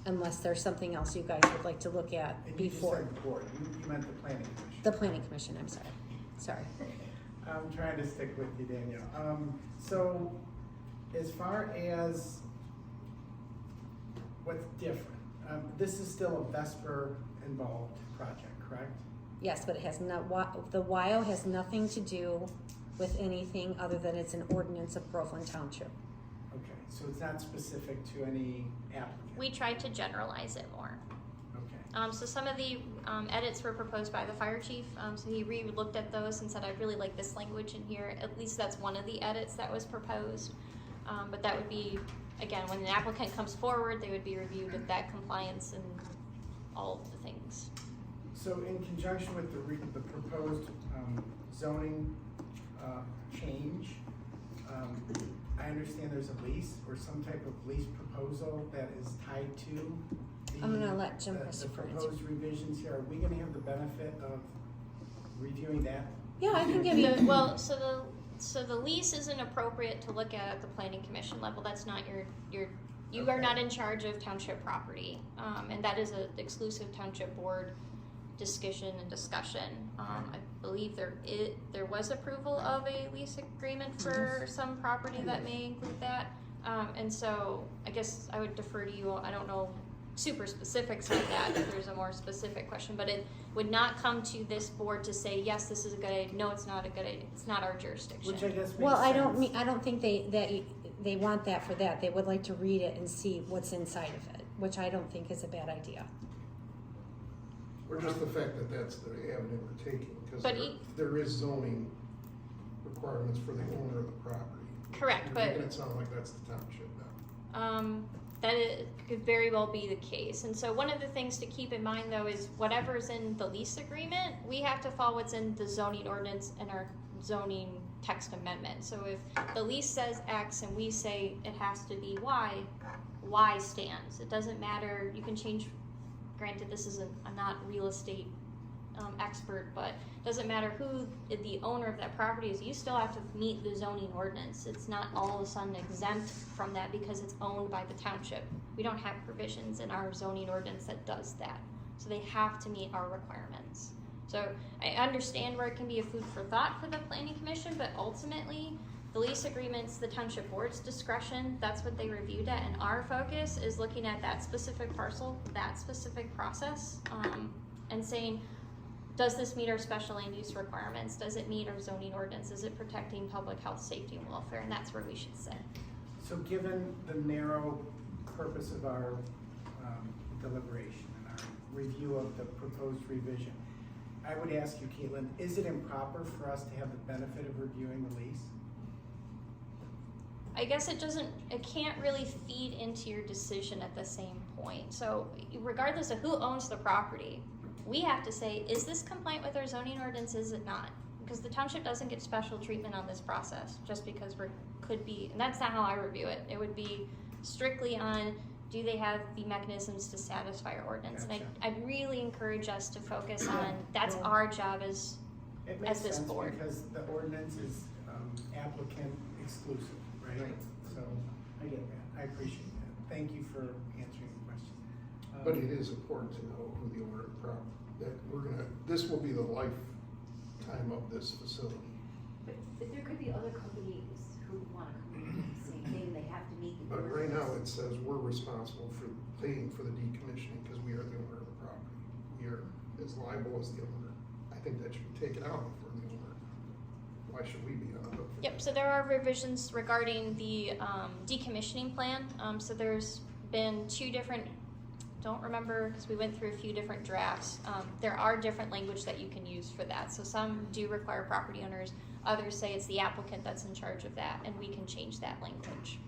Unless there's something else you guys would like to look at And you just before. said the board, you meant the planning commission. The planning commission, I'm sorry. I'm trying to stick with you, Danielle. So as far as what's different, this is still a Vesper involved project, correct? Yes, but it has not, the WIO has nothing to do with anything other than it's an ordinance of Groveland Township. Okay, so it's not specific to any applicant? We tried to generalize it more. Okay. So some of the edits were proposed by the fire chief. So he re-looked at those and said, "I really like this language in here." At least that's one of the edits that was proposed. But that would be, again, when an applicant comes forward, they would be reviewed with that compliance and all of the things. So in conjunction with the proposed zoning change, I understand there's a lease or some type of lease proposal that is tied to the. I'm gonna let Jim the Christopher answer. proposed revisions here. Are we gonna have the benefit of reviewing that? Yeah, I can give you, Well, so the lease isn't appropriate to look at the planning commission level. That's not you are not in charge of township property. And that is an exclusive township board discussion. I believe there was approval of a lease agreement for some property that may include that. And so I guess I would defer to you. I don't know super specifics on that, if there's a more specific question, but it would not come to this board to say, yes, this is a good idea, no, it's not a good idea, it's not our jurisdiction. Which I guess makes well, I don't sense. I don't think they want that for that. They would like to read it and see what's inside of it, which I don't think is a bad idea. Or just the fact that that's the avenue we're taking, because But there is zoning requirements for the owner of the property. Correct, You're but making it sound like that's the township now. that it could very well be the case. And so one of the things to keep in mind though is whatever's in the lease agreement, we have to follow what's in the zoning ordinance and our zoning text amendment. So if the lease says X and we say it has to be Y stands. It doesn't matter, you can change, granted this isn't, I'm not real estate expert, but it doesn't matter who the owner of that property is, you still have to meet the zoning ordinance. It's not all of a sudden exempt from that because it's owned by the township. We don't have provisions in our zoning ordinance that does that. So they have to meet our requirements. So I understand where it can be a food for thought for the planning commission, but ultimately the lease agreement's the township board's discretion. That's what they reviewed at, and our focus is looking at that specific parcel, that specific process, and saying, does this meet our special land use requirements? Does it meet our zoning ordinance? Is it protecting public health, safety, and welfare? And that's where we should sit. So given the narrow purpose of our deliberation and our review of the proposed revision, I would ask you, Caitlin, is it improper for us to have the benefit of reviewing the lease? I guess it can't really feed into your decision at the same point. So regardless of who owns the property, we have to say, is this compliant with our zoning ordinance, is it not? Because the township doesn't get special treatment on this process, just because could be, and that's not how I review it. It would be strictly on, do they have the mechanisms to satisfy our ordinance? Gotcha. And I'd really encourage us to focus on, that's our job as It makes this sense board. because the ordinance is applicant exclusive, right? Right. So I get that. I appreciate that. Thank you for answering the question. But it is important to know who the owner of the property, that this will be the lifetime of this facility. But there could be other companies who wanna come in with the same thing, they have to meet the. But right now, it ordinance. says we're responsible for paying for the decommissioning because we are the owner of the property. We are as liable as the owner. I think that should be taken out for the owner. why should we be on the hook for Yep, that? so there are revisions regarding the decommissioning plan. So there's been two different, don't remember, because we went through a few different drafts. There are different language that you can use for that. So some do require property owners, others say it's the applicant that's in charge of that, and we can change that language.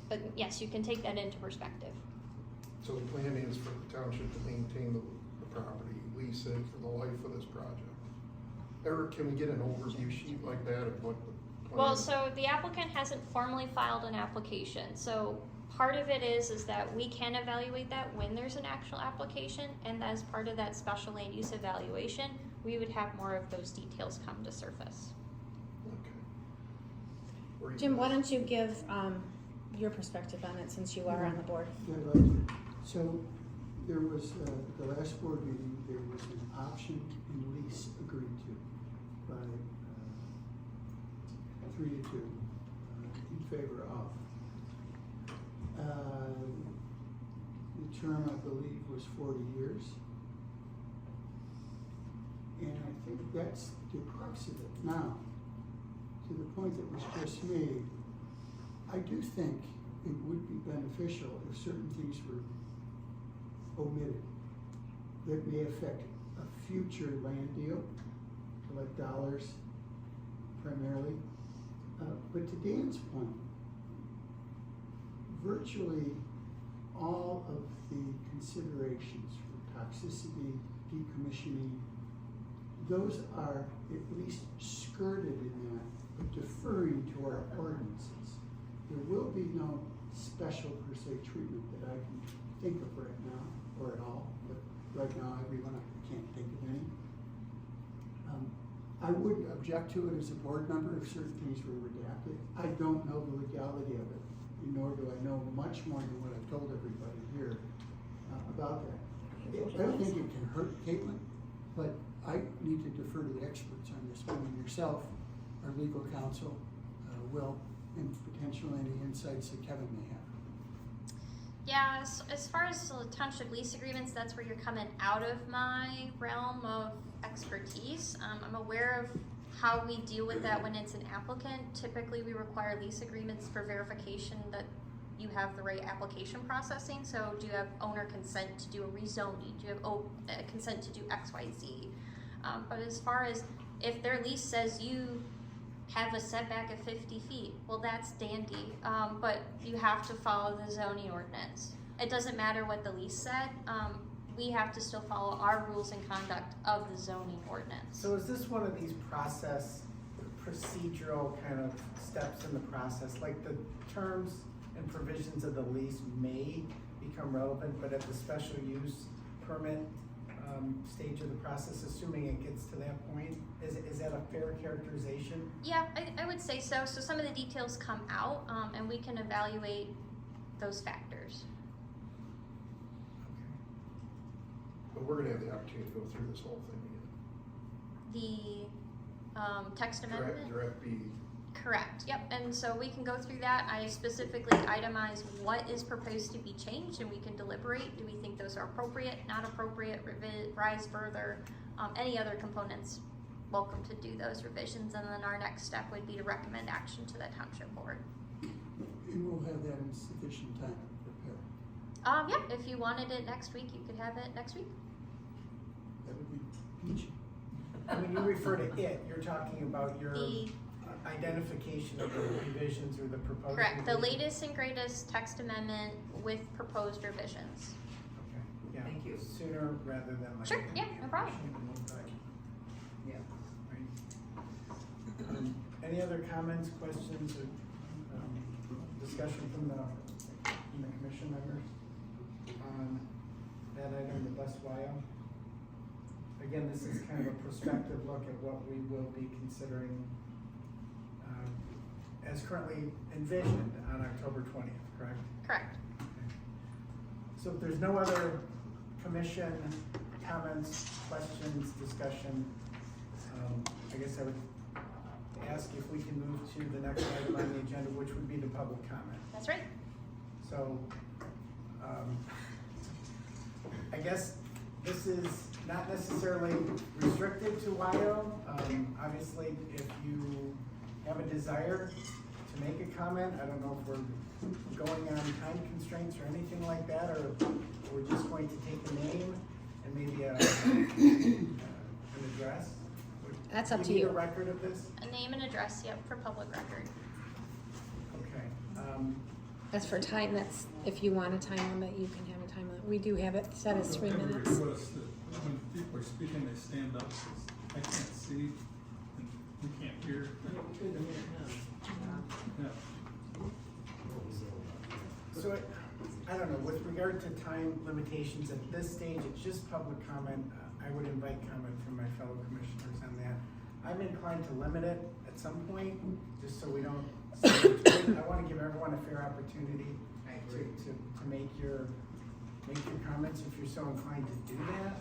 But yes, you can take that into perspective. So the plan is for the township to maintain the property, lease it for the life of this project. Eric, can we get an overview sheet like that of what the plan? Well, so the applicant hasn't formally filed an application, so part of it is that we can evaluate that when there's an actual application, and as part of that special land use evaluation, we would have more of those details come to surface. Okay. Where you Jim, why guys- don't you give, your perspective on it since you are on the board? Yeah, I'd like to. So there was, the last board meeting, there was an option and lease agreed to by 3-2 in favor of. The term, I believe, was 40 years. And I think that's the crux of it. Now, to the point that was just made, I do think it would be beneficial if certain things were omitted that may affect a future land deal, like dollars primarily. But to Dan's point, virtually all of the considerations for toxicity, decommissioning, those are at least skirted in that, but deferring to our ordinances. There will be no special per se treatment that I can think of right now, or at all, but right now, everyone, I can't think of any. I wouldn't object to it as a board member if certain things were redacted. I don't know the legality of it, nor do I know much more than what I've told everybody here about that. I don't think it can hurt Caitlin, but I need to defer to the experts on this, meaning yourself, our legal counsel, Will, and potentially any insights that Kevin may have. Yeah, as far as the township lease agreements, that's where you're coming out of my realm of expertise. I'm aware of how we deal with that when it's an applicant. Typically, we require lease agreements for verification that you have the right application processing. So do you have owner consent to do a rezoning? Do you have consent to do X, Y, Z? But as far as if their lease says you have a setback of 50 feet, well, that's dandy, but you have to follow the zoning ordinance. It doesn't matter what the lease said, we have to still follow our rules and conduct of the zoning ordinance. So is this one of these procedural kind of steps in the process, like the terms and provisions of the lease may become relevant, but at the special use permit stage of the process, assuming it gets to that point, is that a fair characterization? Yeah, I would say so. So some of the details come out, and we can evaluate those factors. But we're gonna have the opportunity to go through this whole thing again. The text amendment? Direct B. Correct, yep, and so we can go through that. I specifically itemize what is proposed to be changed, and we can deliberate. Do we think those are appropriate, not appropriate, revise further? Any other components, welcome to do those revisions, and then our next step would be to recommend action to the township board. And we'll have that in sufficient time to prepare. Yeah, if you wanted it next week, you could have it next week. That would be peachy. When you refer to it, you're talking about your The identification of the revisions or the proposed correct, the revisions? latest and greatest text amendment with proposed revisions. Okay, yeah. Thank you. Sooner rather than like. Sure, yeah, no problem. Yeah. Right. Any other comments, questions, or discussion from the commission members on that item, the bus WIO? Again, this is kind of a prospective look at what we will be considering as currently envisioned on October 20th, correct? Correct. So if there's no other commission comments, questions, discussion, I guess I would ask if we can move to the next item on the agenda, which would be the public comment. That's right. So, I guess this is not necessarily restricted to WIO. Obviously, if you have a desire to make a comment, I don't know if we're going on time constraints or anything like that, or we're just going to take a name and maybe an address. That's up Do to need you. a record of this? A name and address, yep, for public record. Okay. That's for time, that's, if you want a time limit, you can have a time limit. We do have it set as 3 I have a minutes. request that when people are speaking, they stand up, 'cause I can't see and we can't hear. Yeah. So, I don't know, with regard to time limitations, at this stage, it's just public comment. I would invite comment from my fellow commissioners on that. I'm inclined to limit it at some point, just so we don't, I wanna give everyone a fair opportunity to make your comments if you're so inclined to do that.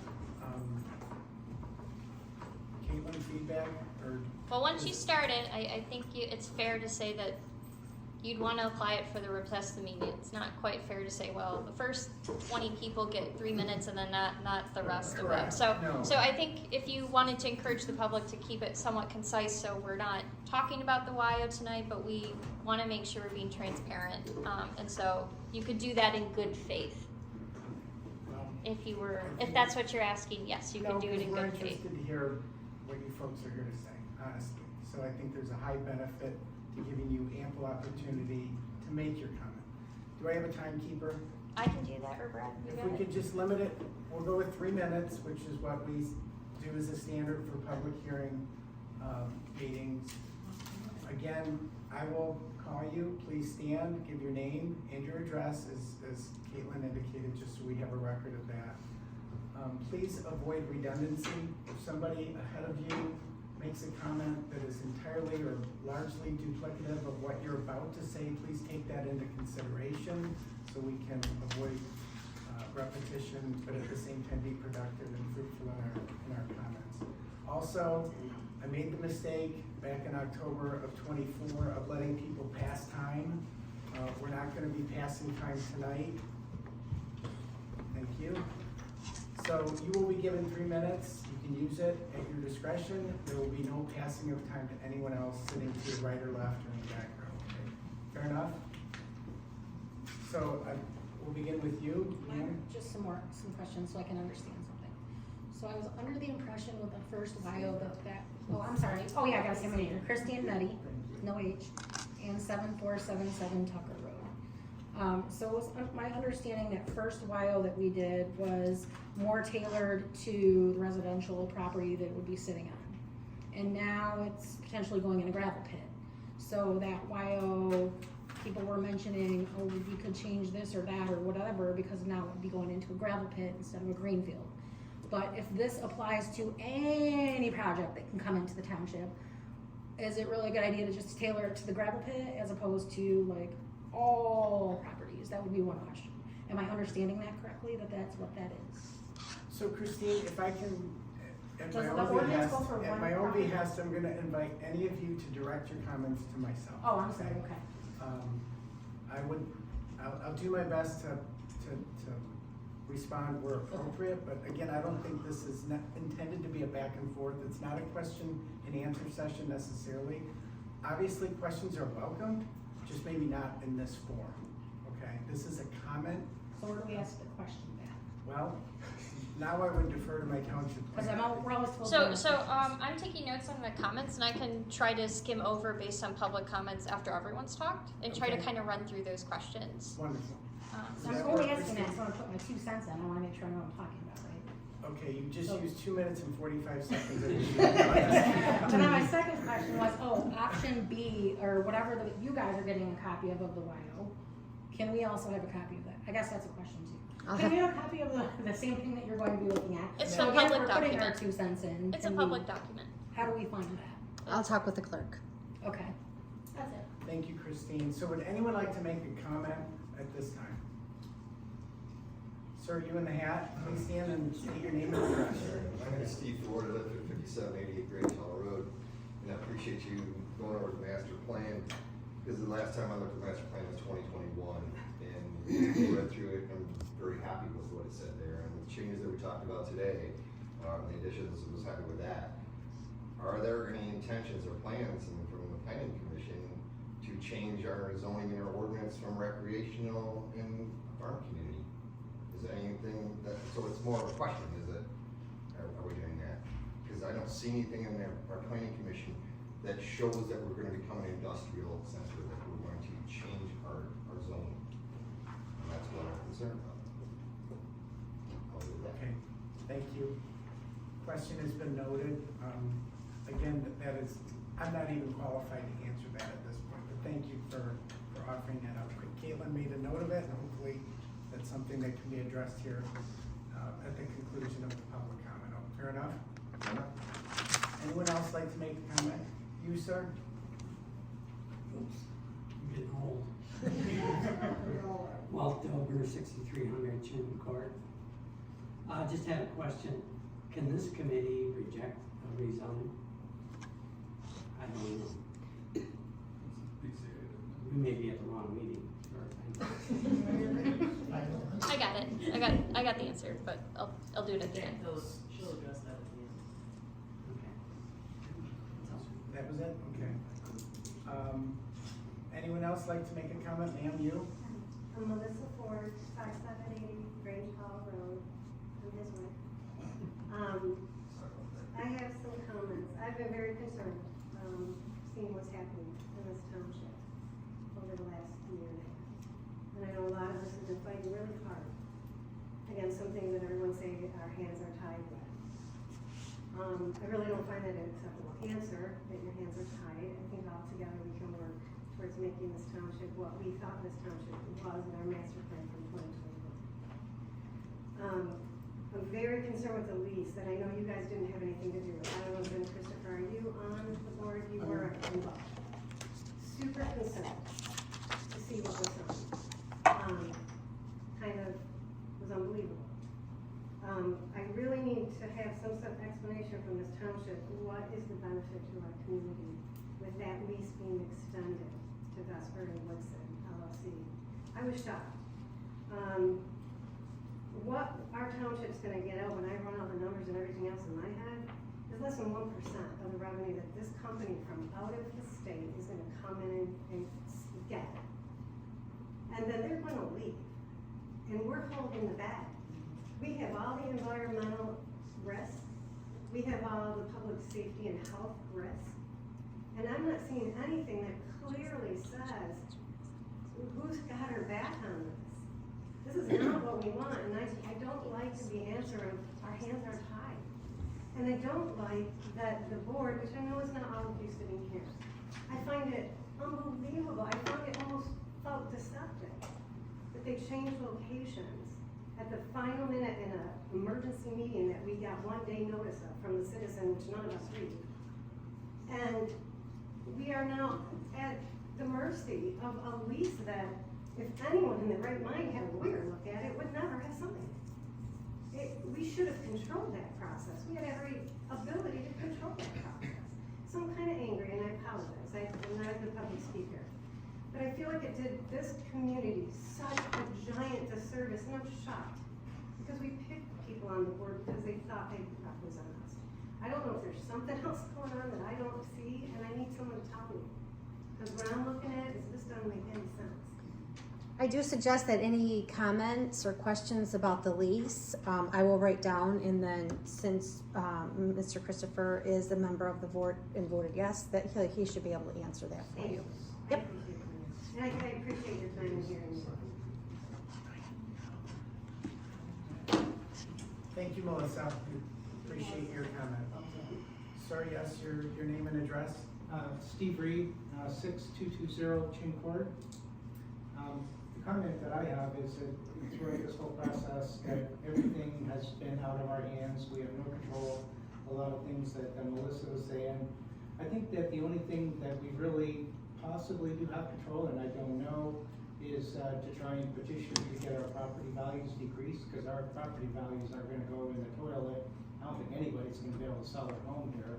Caitlin, feedback, or? Well, once you start it, I think it's fair to say that you'd want to apply it for the rest of the meeting. It's not quite fair to say, well, the first 20 people get 3 minutes and then not the rest of them. Correct. So, No. so I think if you wanted to encourage the public to keep it somewhat concise, so we're not talking about the WIO tonight, but we want to make sure we're being transparent. And so you could do that in good faith. If that's what you're asking, yes, you can do it in We're good faith. interested to hear what you folks are here to say, honestly. So I think there's a high benefit to giving you ample opportunity to make your comment. Do I have a timekeeper? I can do that, or Brad, you If got we it? could just limit it, we'll go with 3 minutes, which is what we do as a standard for public hearing meetings. Again, I will call you, please stand, give your name and your address, as Caitlin indicated, just so we have a record of that. Please avoid redundancy. If somebody ahead of you makes a comment that is entirely or largely duplicative of what you're about to say, please take that into consideration so we can avoid repetition, but at the same time be productive and fruitful in our comments. Also, I made the mistake back in October of '24 of letting people pass time. We're not gonna be passing time tonight. Thank you. So you will be given 3 minutes. You can use it at your discretion. There will be no passing of time to anyone else sitting to your right or left or in the back row. Okay? Fair enough? So we'll begin with you, Leanne. Just some questions so I can understand something. So I was under the impression with the first WIO I'm sorry. Oh yeah, I gotta say my name. Christine Nutty, no H, and 7477 Tucker Road. So it was my understanding that first WIO that we did was more tailored to the residential property that it would be sitting on. And now it's potentially going in a gravel pit. So that WIO, people were mentioning, oh, you could change this or that or whatever, because now it would be going into a gravel pit instead of a green field. But if this applies to any project that can come into the township, is it really a good idea to just tailor it to the gravel pit as opposed to like all properties? That would be one question. Am I understanding that correctly, that that's what that is? So Christine, if I can, at Does my the own ordinance behest, go for one property? I'm gonna invite any of you to direct your comments to myself. Oh, I'm sorry, okay. I'll do my best to respond where appropriate, but again, I don't think this is not intended to be a back and forth. It's not a question and answer session necessarily. Obviously, questions are welcomed, just maybe not in this form, okay? This is a comment. So where do we ask the question back? Well, now I would defer to my township Because planner. we're always told. I'm taking notes on the comments, and I can try to skim over based on public comments after everyone's talked, and try to Okay. kind of run through those questions. Wonderful. So I'm only asking that, so I put my 2 cents in, I wanna make sure I know what I'm talking about, right? Okay, you just So- used 2 minutes and 45 seconds. But then my second question was, option B, or whatever that you guys are getting a copy of the WIO, can we also have a copy of that? I guess that's a question too. I'll Can we have a copy of the same thing that you're going to be looking at? It's So a again, public we're putting our document. 2 cents in. It's a Can we- public document. How do we find that? I'll talk with the clerk. Okay, that's it. Thank you, Christine. So would anyone like to make a comment at this time? Sir, you in the hat, please stand and state your name and address. My name is Steve Ford, I live at 5788 Great Hollow Road, and I appreciate you going over the master plan, because the last time I looked at the master plan was 2021, and we read through it, and I'm very happy with what it said there, and the changes that we talked about today the additions, was happy with that. Are there any intentions or plans from the planning commission to change our zoning and our ordinance from recreational and farm community? Is there anything that, so it's more of a question, is it, are we doing that? Because I don't see anything in our planning commission that shows that we're gonna become an industrial center, that we're going to change our zoning. And that's what I'm concerned about. I'll do that. Okay, thank you. Question has been noted. Again, that is, I'm not even qualified to answer that at this point, but thank you for offering that up. Caitlin made a note of it, and hopefully that's something that can be addressed here at the conclusion of the public comment. Fair enough? Anyone else like to make a comment? You, sir? Oops, I'm getting old. Walt Delber, 6300 Chin Court. Just had a question. Can this committee reject a rezoning? I don't know. It's a big city, isn't it? We may be at the wrong meeting. I got the answer, but I'll do it at the end. She'll address that at the end. Okay. That was it? Okay. Anyone else like to make a comment? Ma'am, you? I'm Melissa Ford, 5780 Grange Hall Road. I'm his wife. I have some comments. I've been very concerned, seeing what's happening in this township over the last year and a half. And I know a lot of us have been fighting really hard against something that everyone say our hands are tied with. I really don't find that an acceptable answer, that your hands are tied. I think all together we can work towards making this township what we thought this township was in our master plan from 2021. I'm very concerned with the lease, and I know you guys didn't have anything to do with it. I don't know, Ben Christopher, are you on the board? You were involved. Super concerned to see what was on. Kind of was unbelievable. I really need to have some sort of explanation from this township. What is the benefit to our community with that lease being extended to Vesper and Woodson LLC? I was shocked. What our township's gonna get out when I run all the numbers and everything else in my head is less than 1% of the revenue that this company from out of the state is gonna come in and get. And then they're gonna leave. And we're holding the bag. We have all the environmental risks. We have all the public safety and health risks. And I'm not seeing anything that clearly says who's got her back on this. This is not what we want, and I don't like to be answering, our hands are tied. And I don't like that the board, which I know is not all of you sitting here, I find it unbelievable, I find it almost felt deceptive that they changed locations at the final minute in an emergency meeting that we got 1 day notice of from the citizen, which none of us read. And we are now at the mercy of a lease that, if anyone in their right mind had a lawyer look at it, would never have signed it. We should have controlled that process. We had every ability to control that process. So I'm kind of angry, and I apologize. I'm not the public speaker. But I feel like it did this community such a giant disservice, and I'm shocked. Because we picked people on the board because they thought they represent us. I don't know if there's something else going on that I don't see, and I need someone to tell me. Because when I'm looking at it, this doesn't make any sense. I do suggest that any comments or questions about the lease, I will write down, and then since Mr. Christopher is a member of the board and voted yes, that he should be able to answer that for you. Yep. I appreciate your time in hearing me. Thank you, Melissa. Appreciate your comment. Sir, yes, your name and address? Steve Reed, 6220 Chin Court. The comment that I have is that throughout this whole process, that everything has been out of our hands. We have no control. A lot of things that Melissa was saying. I think that the only thing that we really possibly do have control, and I don't know, is to try and petition to get our property values decreased, because our property values are gonna go in the toilet. I don't think anybody's gonna be able to sell their home here.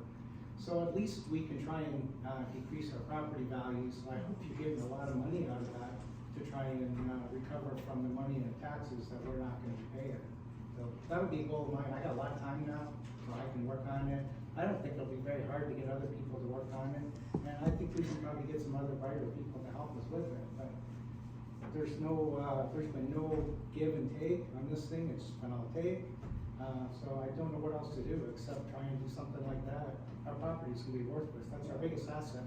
So at least we can try and decrease our property values. I hope you're getting a lot of money out of that to try and recover from the money and the taxes that we're not gonna be paying. So So that would be a goal of mine. I got a lot of time now, so I can work on it. I don't think it'll be very hard to get other people to work on it, and I think we can probably get some other brighter people to help us with it, but there's been no give and take on this thing, it's been all take. So I don't know what else to do except try and do something like that. Our property's gonna be worthless, that's our biggest asset.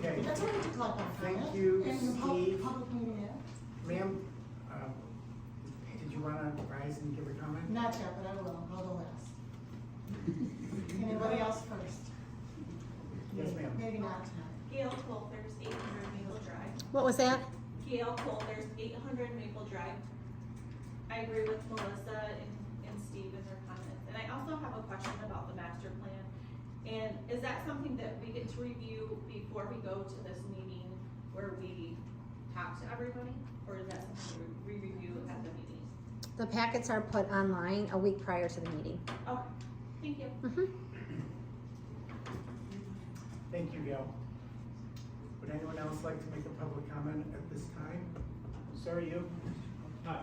Okay, That's what we talk about. thank you, And the Steve. public meeting, yeah. Ma'am, did you wanna rise and give a comment? Not yet, but I will, I'll go last. Anybody else first? Yes, ma'am. Maybe not tonight. Gail Colthers, 800 Maple Drive. What was that? Gail Colthers, 800 Maple Drive. I agree with Melissa and Steve in their comments. And I also have a question about the master plan. And is that something that we get to review before we go to this meeting where we talk to everybody? Or is that something we review at the meeting? The packets are put online a week prior to the meeting. Okay, thank you. Thank you, Gail. Would anyone else like to make a public comment at this time? Sir, you? Hi,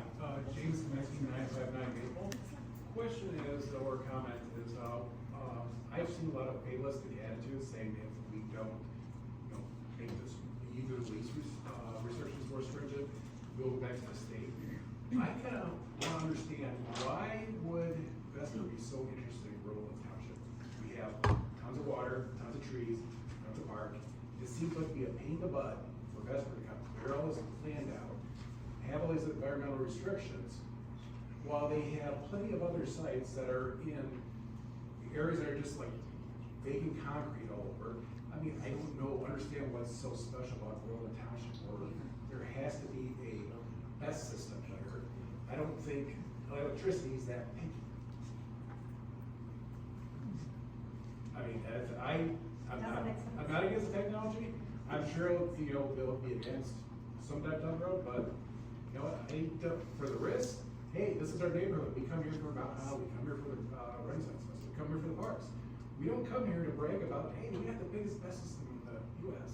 James Kaminsky, 959 Maple. Question is, or comment is, I've seen a lot of fatalistic attitudes saying if we don't, make this either lease restrictions more stringent, we'll go back to the state. I kind of want to understand, why would Vesper be so interested in Groveland Township? We have tons of water, tons of trees, tons of park. It seems like it'd be a pain in the butt for Vesper to come clear all this land out, have all these environmental restrictions, while they have plenty of other sites that are in areas that are just like vacant concrete all over. I mean, I don't understand what's so special about Groveland Township, or there has to be a best system there. I don't think electricity is that picky. I mean, I'm not against technology. I'm sure, they'll be against some time down the road, but, for the risk, hey, this is our neighborhood. We come here for Mount Holly, we come here for the Renaissance Fest, we come here for the parks. We don't come here to brag about, hey, we got the biggest, best system in the US.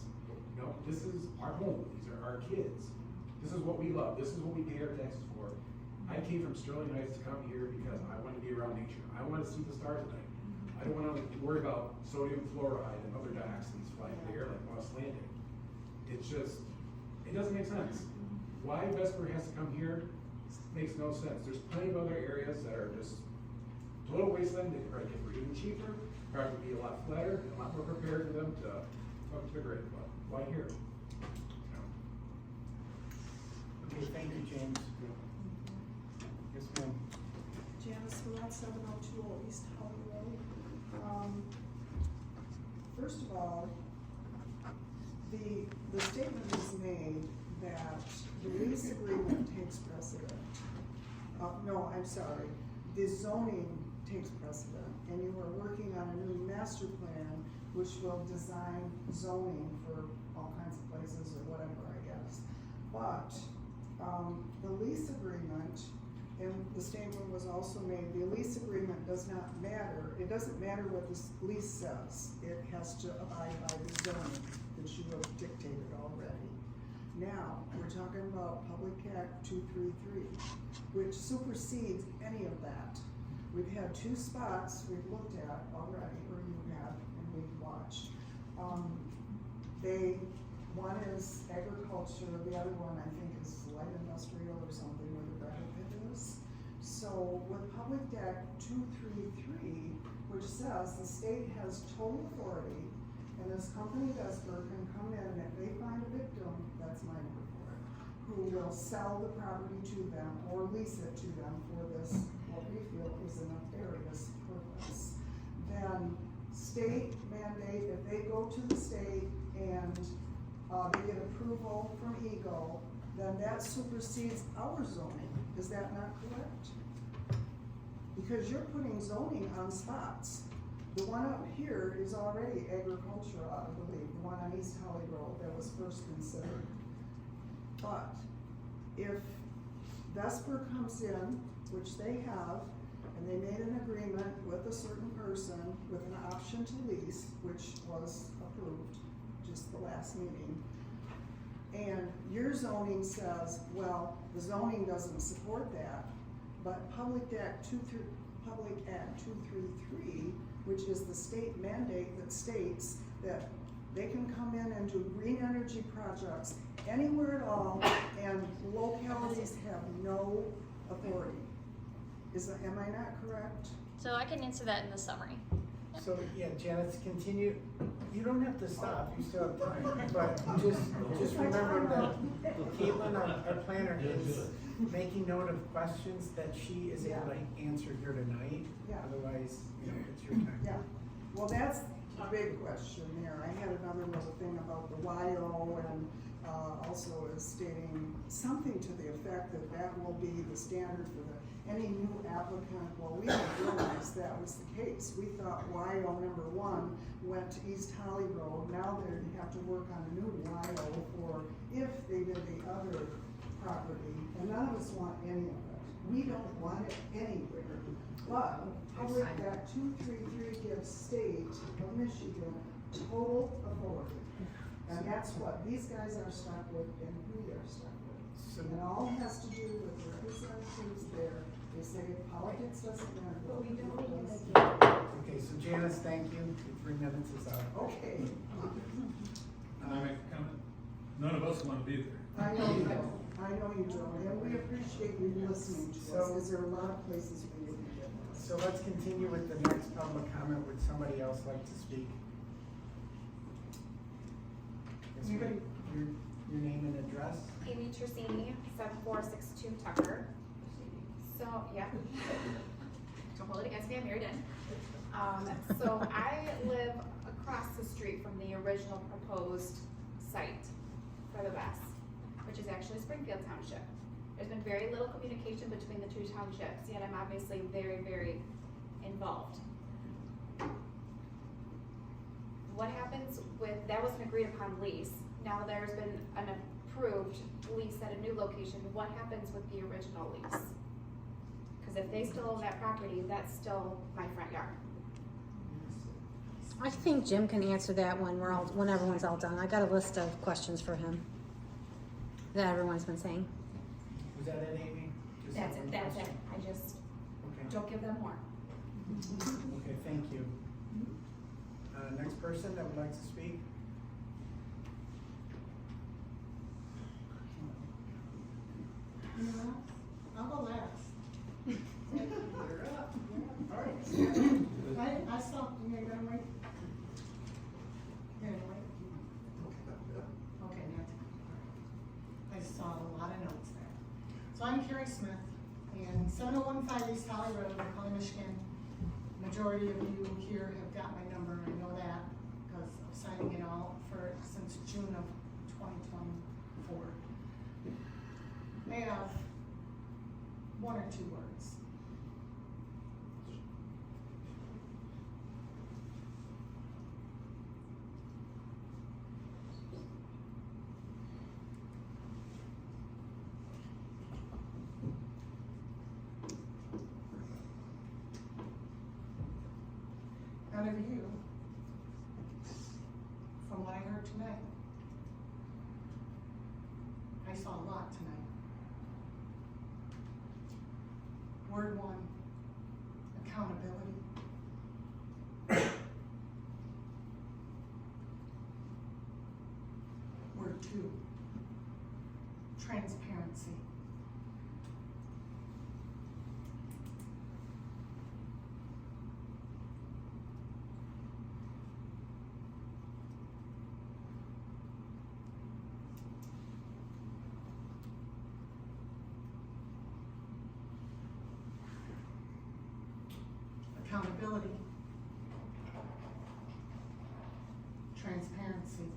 This is our home, these are our kids. This is what we love, this is what we pay our taxes for. I came from Sterling Heights to come here because I want to be around nature. I want to see the stars at night. I don't want to worry about sodium fluoride and other dioxins flying in the air like Moss Landing. It's just, it doesn't make sense. Why Vesper has to come here makes no sense. There's plenty of other areas that are just total wasteland. They could probably get even cheaper, probably be a lot flatter, and a lot more prepared for them to hook to the grid. But why here? Okay, thank you, James. Yes, ma'am. Janice Surratt, 702 East Holly Road. First of all, the statement is made that the lease agreement takes precedent. No, I'm sorry, the zoning takes precedent, and you are working on a new master plan which will design zoning for all kinds of places or whatever, I guess. But the lease agreement, and the statement was also made, the lease agreement does not matter. It doesn't matter what the lease says. It has to abide by the zoning that you have dictated already. Now, we're talking about Public Act 233, which supersedes any of that. We've had two spots we've looked at already, or you have, and we've watched. One is agriculture, the other one I think is light industrial or something where the benefit is. So with Public Act 233, which says the state has total authority, and this company Vesper can come in and if they find a victim, that's my number for it, who will sell the property to them or lease it to them for this, what we feel is a nefarious purpose. Then state mandate, if they go to the state and they get approval from EGLE, then that supersedes our zoning. Is that not correct? Because you're putting zoning on spots. The one up here is already agricultural, I believe, the one on East Holly Road that was first considered. But if Vesper comes in, which they have, and they made an agreement with a certain person with an option to lease, which was approved just the last meeting, And your zoning says, well, the zoning doesn't support that, but Public Act 233, which is the state mandate that states that they can come in and do green energy projects anywhere at all, and localities have no authority. Am I not correct? So I can answer that in the summary. So, yeah, Janice, continue. You don't have to stop, you still have time, but just remember that Caitlin, our planner, is making note of questions that she is able to answer here tonight. Yeah. Otherwise, it's your time. Yeah, well, that's a big question there. I had another little thing about the YO, and also is stating something to the effect that that will be the standard for any new applicant. Well, we didn't realize that was the case. We thought YO number 1 went to East Holly Road. Now they have to work on a new YO for if they did the other property, and none of us want any of it. We don't want it anywhere. But Public Act 233 gives state of Michigan total authority. And that's what these guys are stuck with and we are stuck with. And it all has to do with representatives there. They say politics doesn't matter. But we don't need it. Okay, so Janice, thank you. Your 3 minutes is up. Okay. Can I make a comment? None of us want to be there. I know you don't. I know you don't. And we appreciate you listening to us, because there are a lot of places we didn't get this. So let's continue with the next public comment. Would somebody else like to speak? Yes, ma'am. Your name and address? Amy Trissini, 7462 Tucker. So, yeah. Don't hold it against me, I'm married in. So I live across the street from the original proposed site for the west, which is actually Springfield Township. There's been very little communication between the 2 townships, yet I'm obviously very, very involved. What happens with, that was an agreed upon lease. Now there's been an approved lease at a new location. What happens with the original lease? Because if they still own that property, that's still my front yard. I think Jim can answer that when everyone's all done. I got a list of questions for him that everyone's been saying. Was that it, Amy? Just That's that it, one that's it. question? I just Okay. don't give them more. Okay, thank you. Next person that would like to speak? I'll go last. You're up. All right. I saw, you know, you're gonna wait? You're gonna wait? Okay, not to, I saw a lot of notes there. So I'm Carrie Smith, and 7015 East Holly Road, McCully, Michigan. Majority of you here have got my number, I know that, because I'm signing it all for since June of 2024. I have 1 or 2 words. Out of you, from what I heard tonight, I saw a lot tonight. Word 1, accountability. Word 2, transparency. Accountability, transparency,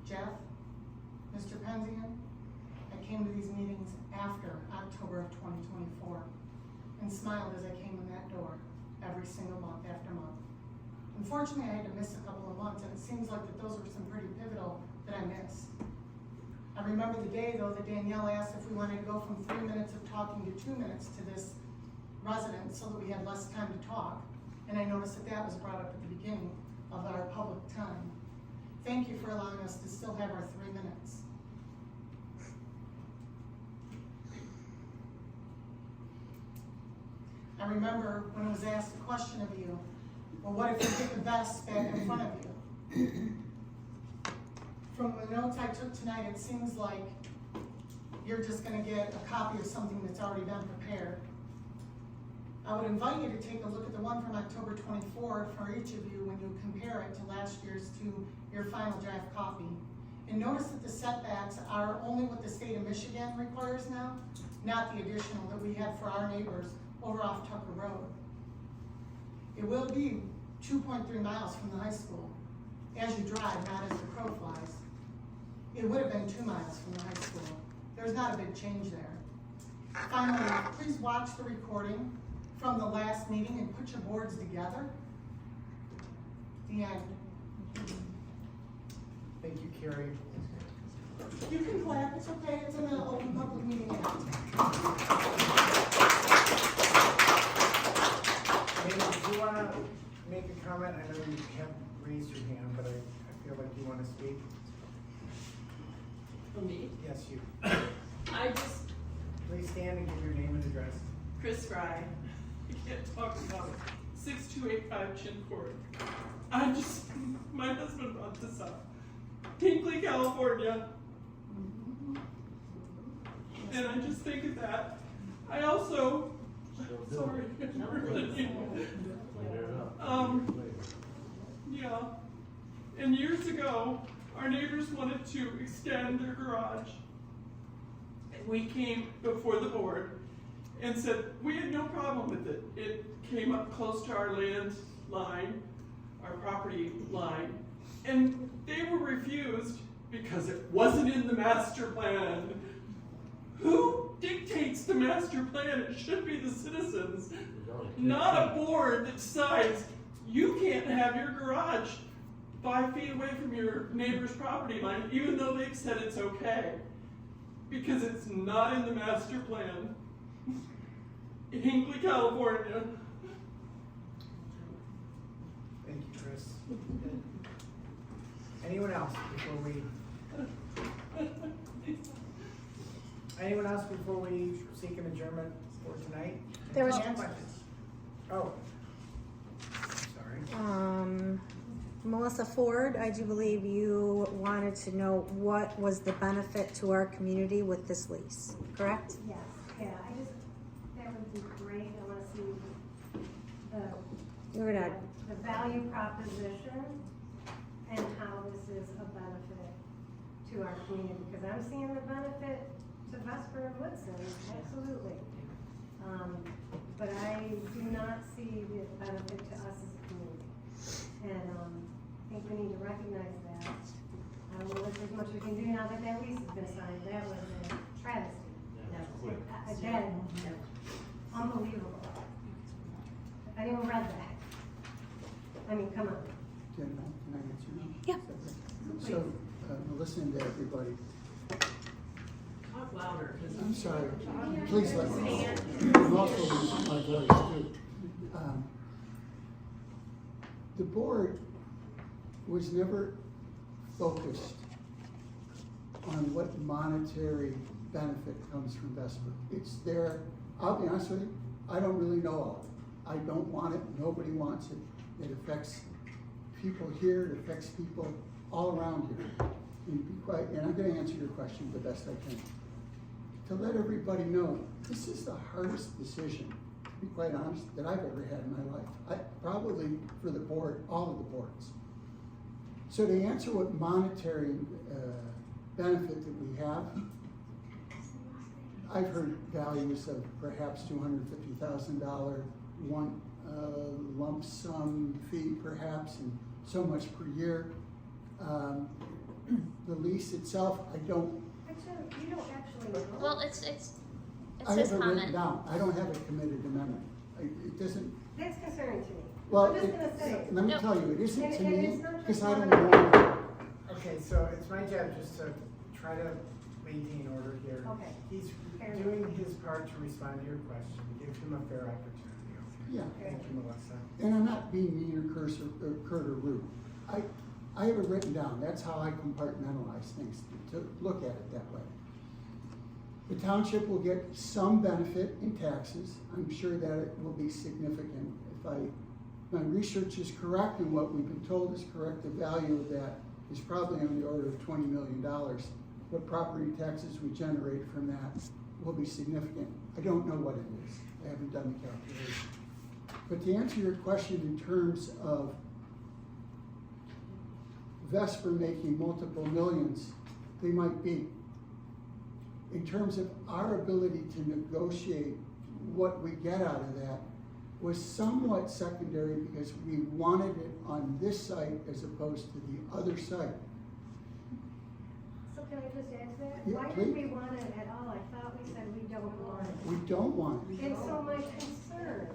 Jeff, Mr. Penzian, I came to these meetings after October of 2024 and smiled as I came in that door every single month after month. Unfortunately, I had to miss a couple of months, and it seems like that those were some pretty pivotal that I missed. I remember the day, though, that Danielle asked if we wanted to go from 3 minutes of talking to 2 minutes to this residents so that we had less time to talk. And I noticed that that was brought up at the beginning of our public time. Thank you for allowing us to still have our 3 minutes. I remember when it was asked a question of you, well, what if you get the best back in front of you? From the notes I took tonight, it seems like you're just gonna get a copy of something that's already been prepared. I would invite you to take a look at the one from October 24 for each of you when you compare it to last year's to your final draft copy. And notice that the setbacks are only what the state of Michigan requires now, not the additional that we had for our neighbors over off Tucker Road. It will be 2.3 miles from the high school as you drive, not as the crow flies. It would have been 2 miles from the high school. There's not a big change there. Finally, please watch the recording from the last meeting and put your boards together. The end. Thank you, Carrie. You can clap, it's okay, it's in the Open Public Meeting Act. Amy, do you wanna make a comment? I know you haven't raised your hand, but I feel like you wanna speak. For me? Yes, you. I just, Please stand and give your name and address. Chris Fry, I can't talk about it. 6285 Chin Court. My husband brought this up. Tinkley, California. And I just think of that. I also, sorry. Yeah. And years ago, our neighbors wanted to extend their garage. We came before the board and said we had no problem with it. It came up close to our land line, our property line, and they were refused because it wasn't in the master plan. Who dictates the master plan? It should be the citizens, not a board that decides you can't have your garage 5 feet away from your neighbor's property line, even though they've said it's okay. Because it's not in the master plan. Hinkley, California. Thank you, Chris. Anyone else before we? Anyone else before we seek an adjournment for tonight? There was- Any questions? Oh. Sorry. Melissa Ford, I do believe you wanted to know what was the benefit to our community with this lease, correct? Yes, yeah, that would be great, I wanna see You're gonna, the value proposition and how this is a benefit to our community, because I'm seeing the benefit to Vesper and Woodson, absolutely. But I do not see the benefit to us as a community. And, I think we need to recognize that. We'll look as much as we can do now that that lease has been signed. That was a travesty. Again, unbelievable. If anyone read that, I mean, come on. Can I answer now? Yeah. So, listening to everybody, Talk louder. I'm sorry, please let me. I'm also my voice too. The board was never focused on what monetary benefit comes from Vesper. It's there, I'll be honest with you, I don't really know all of it. I don't want it, nobody wants it. It affects people here, it affects people all around here. And be quiet, and I'm gonna answer your question the best I can. To let everybody know, this is the hardest decision, to be quite honest, that I've ever had in my life. Probably for the board, all of the boards. So to answer what monetary benefit that we have, I've heard values of perhaps $250,000, one lump sum fee perhaps, and so much per year. The lease itself, I don't. Actually, you don't actually know. Well, it's I his have it written comment. down. I don't have it committed to memory. It doesn't. That's concerning to me. Well, I'm just gonna say. let me tell you, it isn't to And me it's not because just I don't one- know. Okay, so it's my job just to try to maintain order here. Okay. He's Fair doing enough. his part to respond to your question, give him a fair opportunity. Yeah. Thank you, Melissa. And I'm not being mean or curt or rude. I have it written down, that's how I compartmentalize things, to look at it that way. The township will get some benefit in taxes. I'm sure that it will be significant. If my research is correct and what we've been told is correct, the value of that is probably on the order of $20 million. What property taxes we generate from that will be significant. I don't know what it is. I haven't done the calculation. But to answer your question in terms of Vesper making multiple millions, they might be. In terms of our ability to negotiate what we get out of that was somewhat secondary because we wanted it on this site as opposed to the other site. So can I just add to that? Yeah, Why please. did we want it at all? I thought we said we don't want it. We don't want it. And so my concern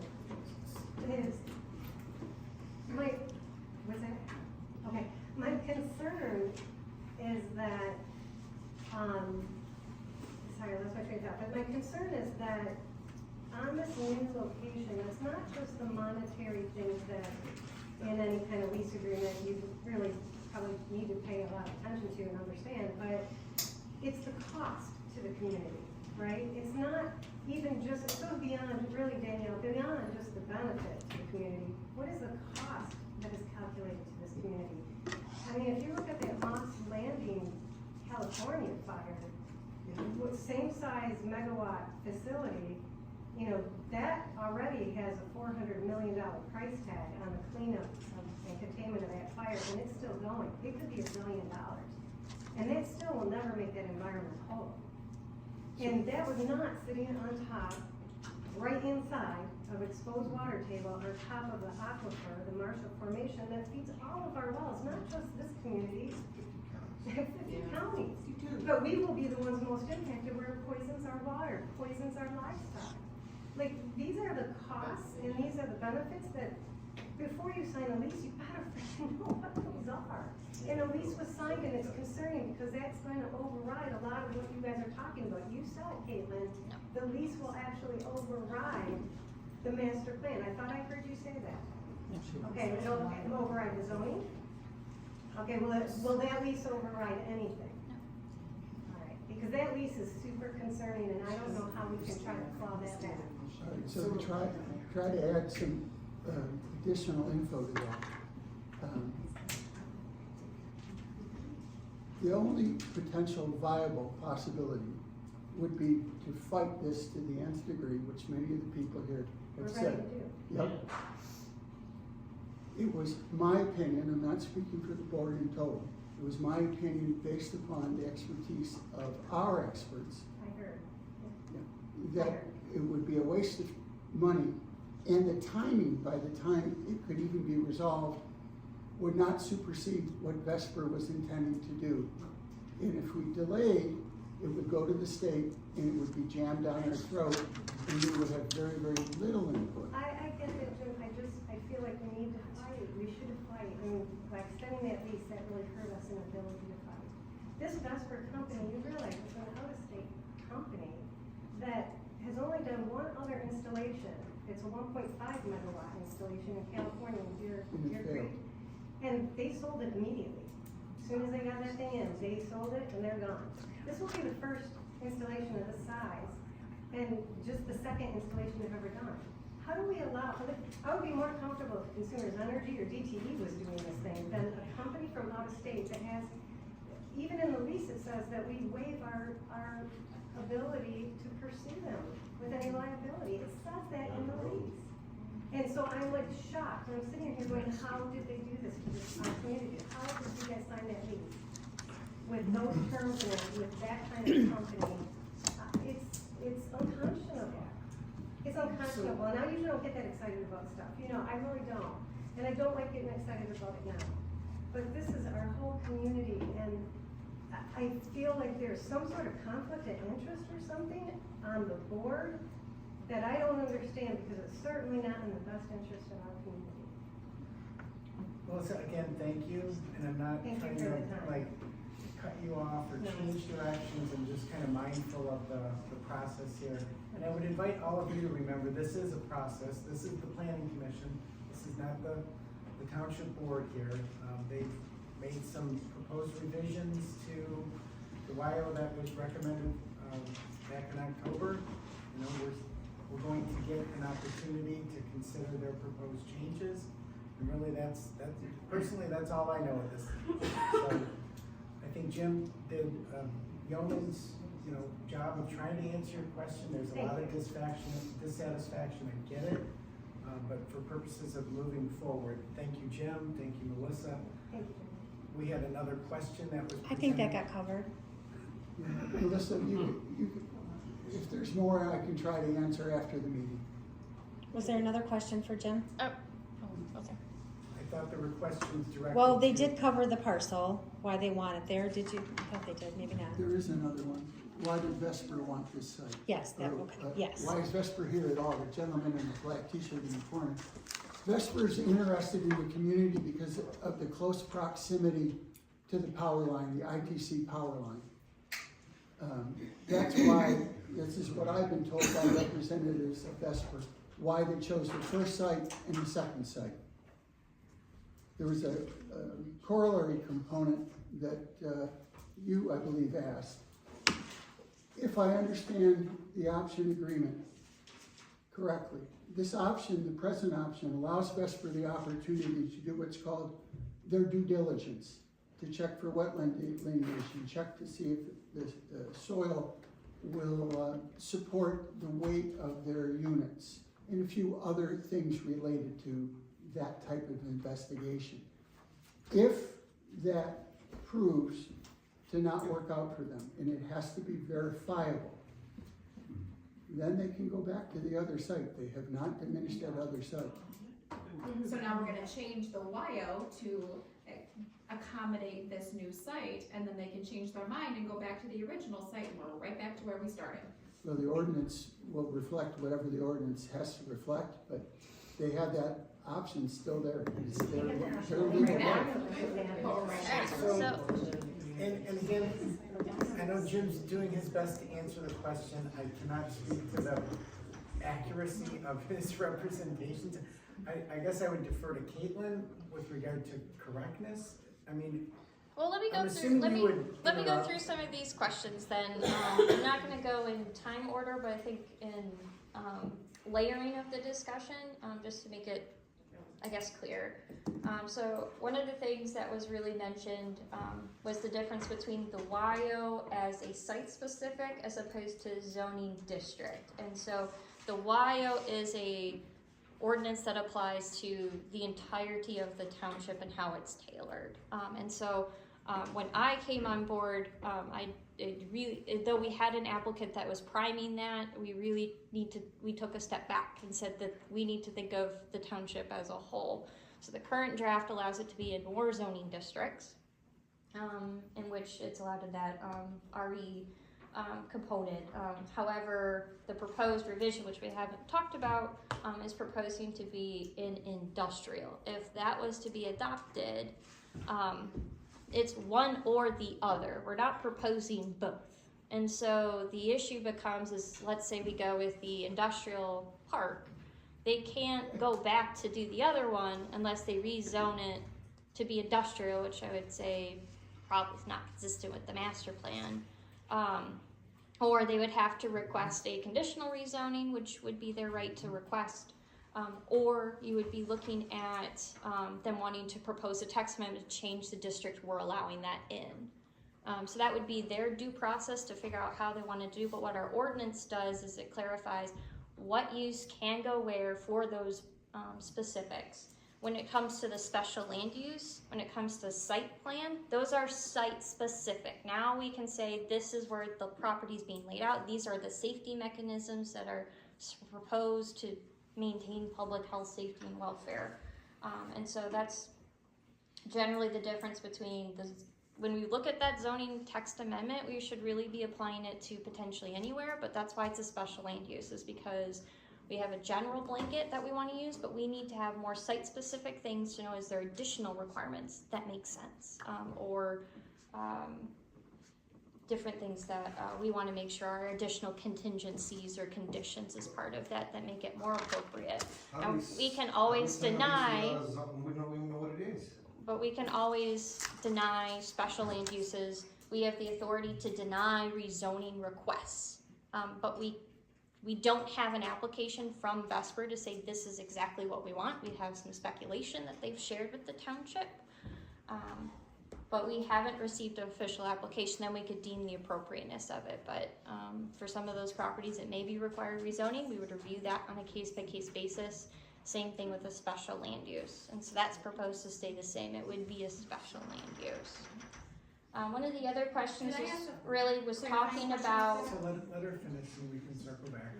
is, what's that? Okay, my concern is that, sorry, I lost my train of thought, but my concern is that on this new location, it's not just the monetary things that in any kind of lease agreement you really probably need to pay a lot of attention to and understand, but it's the cost to the community, right? It's not even just, it goes beyond, really, Danielle, beyond just the benefit to the community. What is the cost that is calculated to this community? I mean, if you look at the Moss Landing, California fire, with same size megawatt facility, you know, that already has a $400 million price tag on the cleanup and containment of that fire, and it's still going. It could be $1 billion. And that still will never make that environment whole. And that was not sitting on top, right inside of exposed water table, on top of the aquifer, the Marshall Formation that feeds all of our wells, not just this community, 50 counties. But we will be the ones most impacted where it poisons our water, poisons our livestock. Like, these are the costs and these are the benefits that before you sign a lease, you better freaking know what those are. And a lease was signed and it's concerning because that's going to override a lot of what you guys are talking about. You said it, Caitlin, the lease will actually override the master plan. I thought I heard you say that. Okay, it'll override the zoning? Okay, will that lease override anything? All right, because that lease is super concerning and I don't know how we can try to claw that back. So to try to add some additional info to that. The only potential viable possibility would be to fight this to the nth degree, which many of the people here have We're ready said. to do. Yep. It was my opinion, I'm not speaking for the board in total, it was my opinion based upon the expertise of our experts, I heard. that it would be a waste of money, and the timing by the time it could even be resolved would not supersede what Vesper was intending to do. And if we delayed, it would go to the state and it would be jammed down our throat and we would have very, very little input. I get that, Jim, I feel like we need to fight, we should fight, I mean, by extending that lease, that really hurt us in ability to fight. This Vesper company, you realize it's an out-of-state company that has only done one other installation. It's a 1.5 megawatt installation in California in Deer Creek. And they sold it immediately. As soon as they got that thing in, they sold it and they're gone. This will be the first installation of this size and just the second installation they've ever done. How do we allow, I would be more comfortable if Consumers Energy or DTE was doing this thing than a company from out of state that has, even in the lease it says that we waive our ability to pursue them with any liability. It says that in the lease. And so I'm like shocked, I'm sitting here going, how did they do this to this community? How did you guys sign that lease? With those terms in it, with that kind of company, it's unconscionable. It's unconscionable, and I usually don't get that excited about stuff, you know, I really don't. And I don't like getting excited about it now. But this is our whole community, and I feel like there's some sort of conflict of interest or something on the board that I don't understand, because it's certainly not in the best interest of our community. Melissa, again, thank you, and I'm not Thank you trying for to the time. like cut you off for change directions and just kind of mindful of the process here. And I would invite all of you to remember, this is a process. This is the planning commission. This is not the township board here. They've made some proposed revisions to the WIO that was recommended back in October. You know, we're going to get an opportunity to consider their proposed changes. And really personally, that's all I know at this time. So I think Jim did yeoman's, job of trying to answer your question. There's a lot of dissatisfaction, I get it. But for purposes of moving forward, thank you, Jim, thank you, Melissa. Thank you. We had another question that was I think that got covered. Melissa, if there's more, I can try to answer after the meeting. Was there another question for Jim? Oh, okay. I thought there were questions directed. Well, they did cover the parcel, why they want it there. Did you? I thought they did, maybe not. There is another one. Why did Vesper want this site? Yes, yes. Why is Vesper here at all? The gentleman in the black t-shirt in the corner. Vesper is interested in the community because of the close proximity to the power line, the ITC power line. That's why, this is what I've been told by representatives of Vesper, why they chose the first site and the second site. There was a corollary component that you, I believe, asked. If I understand the option agreement correctly, this option, the present option, allows Vesper the opportunity to do what's called their due diligence, to check for wetland delineation, check to see if the soil will support the weight of their units, and a few other things related to that type of investigation. If that proves to not work out for them, and it has to be verifiable, then they can go back to the other site. They have not diminished that other site. So now we're gonna change the WIO to accommodate this new site, and then they can change their mind and go back to the original site, and we're right back to where we started. Well, the ordinance will reflect whatever the ordinance has to reflect, but they have that option still there. It's their legal right. So, and again, I know Jim's doing his best to answer the question. I cannot speak to the accuracy of his representations. I guess I would defer to Caitlin with regard to correctness. I mean, Well, let me go I'm through. assuming Let you me would let me go interrupt. through some of these questions. Then I'm not going to go in time order, but I think in layering of the discussion, just to make it, I guess, clear. So one of the things that was really mentioned was the difference between the WIO as a site-specific as opposed to zoning district. And so the WIO is a ordinance that applies to the entirety of the township and how it's tailored. And so when I came on board, though we had an applicant that was priming that, we took a step back and said that we need to think of the township as a whole. So the current draft allows it to be in more zoning districts, in which it's allowed in that RE component. However, the proposed revision, which we haven't talked about, is proposing to be in industrial. If that was to be adopted, it's one or the other. We're not proposing both. And so the issue becomes is, let's say we go with the industrial park, they can't go back to do the other one unless they rezone it to be industrial, which I would say probably is not consistent with the master plan. Or they would have to request a conditional rezoning, which would be their right to request. Or you would be looking at them wanting to propose a text amendment to change the district we're allowing that in. So that would be their due process to figure out how they want to do, but what our ordinance does is it clarifies what use can go where for those specifics. When it comes to the special land use, when it comes to site plan, those are site specific. Now we can say this is where the property is being laid out. These are the safety mechanisms that are proposed to maintain public health, safety, and welfare. And so that's generally the difference between when we look at that zoning text amendment, we should really be applying it to potentially anywhere, but that's why it's a special land use, is because we have a general blanket that we want to use, but we need to have more site-specific things to know, is there additional requirements that make sense? different things that we want to make sure are additional contingencies or conditions as part of that make it more appropriate. And we can always deny. We don't even know what it is. But we can always deny special land uses. We have the authority to deny rezoning requests. But we don't have an application from Vesper to say this is exactly what we want. We have some speculation that they've shared with the township. But we haven't received an official application, then we could deem the appropriateness of it. But for some of those properties that maybe require rezoning, we would review that on a case-by-case basis. Same thing with a special land use. And so that's proposed to stay the same. It would be a special land use. One of the other questions was talking about... So let her finish and we can circle back.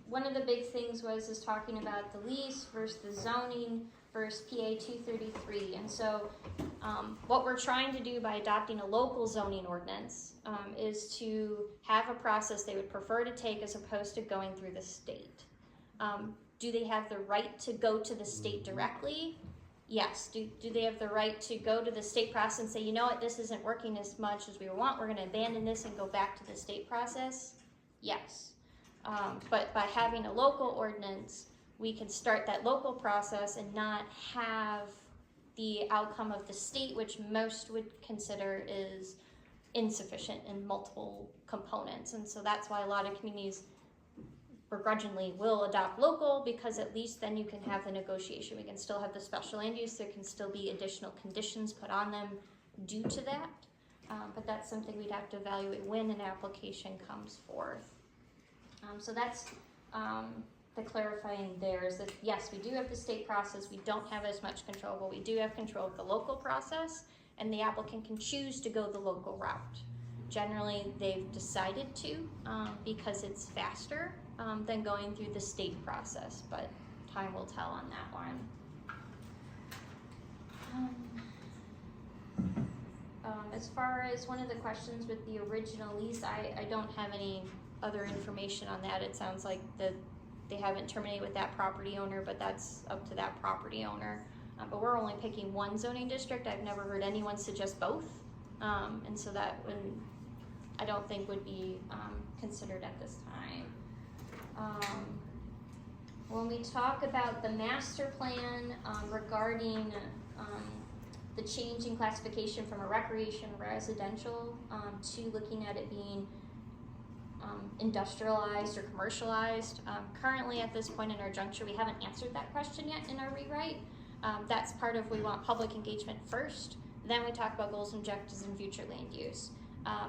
One of the big things is talking about the lease versus the zoning versus PA 233. And so what we're trying to do by adopting a local zoning ordinance is to have a process they would prefer to take as opposed to going through the state. Do they have the right to go to the state directly? Yes. Do they have the right to go to the state process and say, you know what, this isn't working as much as we want, we're going to abandon this and go back to the state process? Yes. But by having a local ordinance, we can start that local process and not have the outcome of the state, which most would consider is insufficient in multiple components. And so that's why a lot of communities begrudgingly will adopt local, because at least then you can have the negotiation. We can still have the special land use. There can still be additional conditions put on them due to that. But that's something we'd have to evaluate when an application comes forth. So that's the clarifying there is that yes, we do have the state process. We don't have as much control, but we do have control of the local process, and the applicant can choose to go the local route. Generally, they've decided to because it's faster than going through the state process, but time will tell on that one. As far as one of the questions with the original lease, I don't have any other information on that. It sounds like they haven't terminated with that property owner, but that's up to that property owner. But we're only picking one zoning district. I've never heard anyone suggest both. And so that I don't think would be considered at this time. When we talk about the master plan regarding the change in classification from a recreation residential to looking at it being industrialized or commercialized. Currently at this point in our juncture, we haven't answered that question yet in our rewrite. That's part of, we want public engagement first, then we talk about goals and objectives and future land use.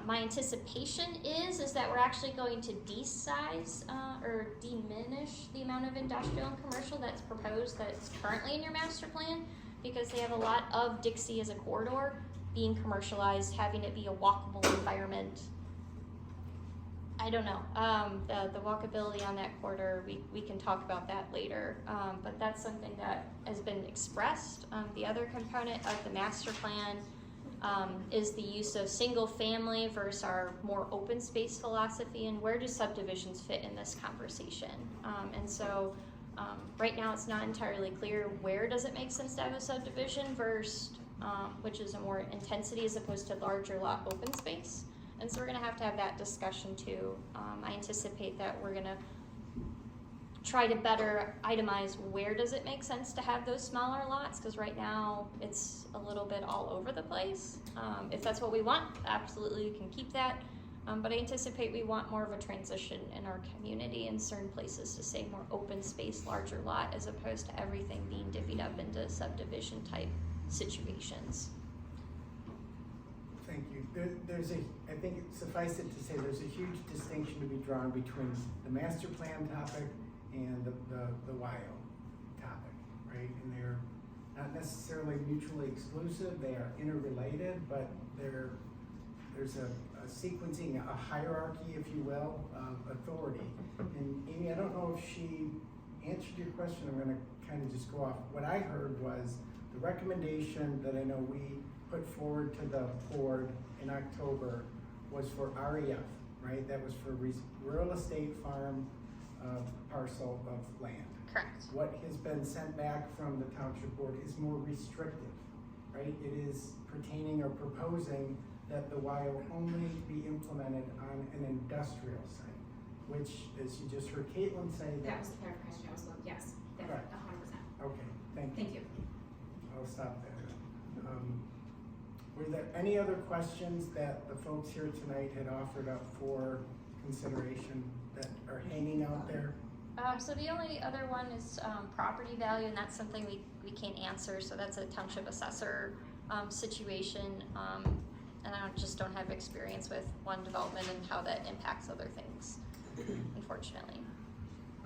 My anticipation is that we're actually going to de-size or diminish the amount of industrial and commercial that's proposed that's currently in your master plan, because they have a lot of Dixie as a corridor being commercialized, having it be a walkable environment. I don't know, the walkability on that corridor, we can talk about that later, but that's something that has been expressed. The other component of the master plan is the use of single family versus our more open space philosophy, and where do subdivisions fit in this conversation. And so right now it's not entirely clear where does it make sense to have a subdivision versus, which is a more intensity as opposed to larger lot open space. And so we're gonna have to have that discussion too. I anticipate that we're gonna try to better itemize where does it make sense to have those smaller lots, because right now it's a little bit all over the place. If that's what we want, absolutely you can keep that. But I anticipate we want more of a transition in our community in certain places to say more open space, larger lot, as opposed to everything being divvied up into subdivision type situations. Thank you. I think it suffice it to say there's a huge distinction to be drawn between the master plan topic and the WIO topic, right? And they're not necessarily mutually exclusive. They are interrelated, but there's a sequencing, a hierarchy, if you will, of authority. And Amy, I don't know if she answered your question. I'm going to kind of just go off. What I heard was the recommendation that I know we put forward to the board in October was for REF, right? That was for rural estate farm parcel of land. Correct. What has been sent back from the township board is more restrictive. right? It is pertaining or proposing that the WIO only be implemented on an industrial site, which, as you just heard Caitlin say, That was the clarification I was looking, yes, that's Correct. 100%. Okay, thank you. Thank you. I'll stop there. Were there any other questions that the folks here tonight had offered up for consideration that are hanging out there? So the only other one is property value, and that's something we can't answer, so that's a township assessor situation. And I just don't have experience with one development and how that impacts other things, unfortunately.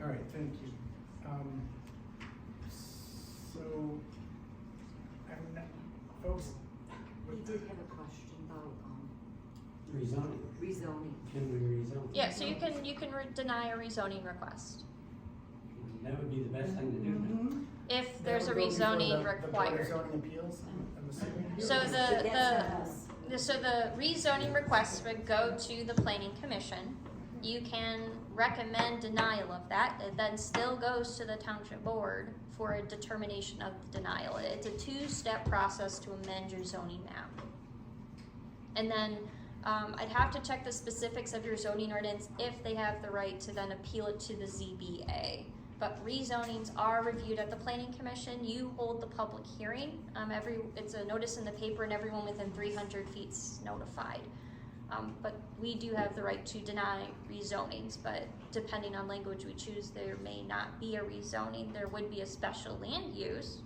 All right, thank you. So, folks, We did have a question about, Rezoning. rezoning. Can we rezone? Yeah, so you can deny a rezoning request That would be the best thing to do. then. if that there's a would go before rezoning the Board of required. Zoning Appeals, I'm assuming? So the rezoning request would go to the planning commission. You can recommend denial of that. It then still goes to the township board for a determination of the denial. It's a two-step process to amend your zoning map. And then I'd have to check the specifics of your zoning ordinance if they have the right to then appeal it to the ZBA. But rezonings are reviewed at the planning commission. You hold the public hearing. It's a notice in the paper, and everyone within 300 feet's notified. But we do have the right to deny rezonings, but depending on language we choose, there may not be a rezoning. There would be a special land use,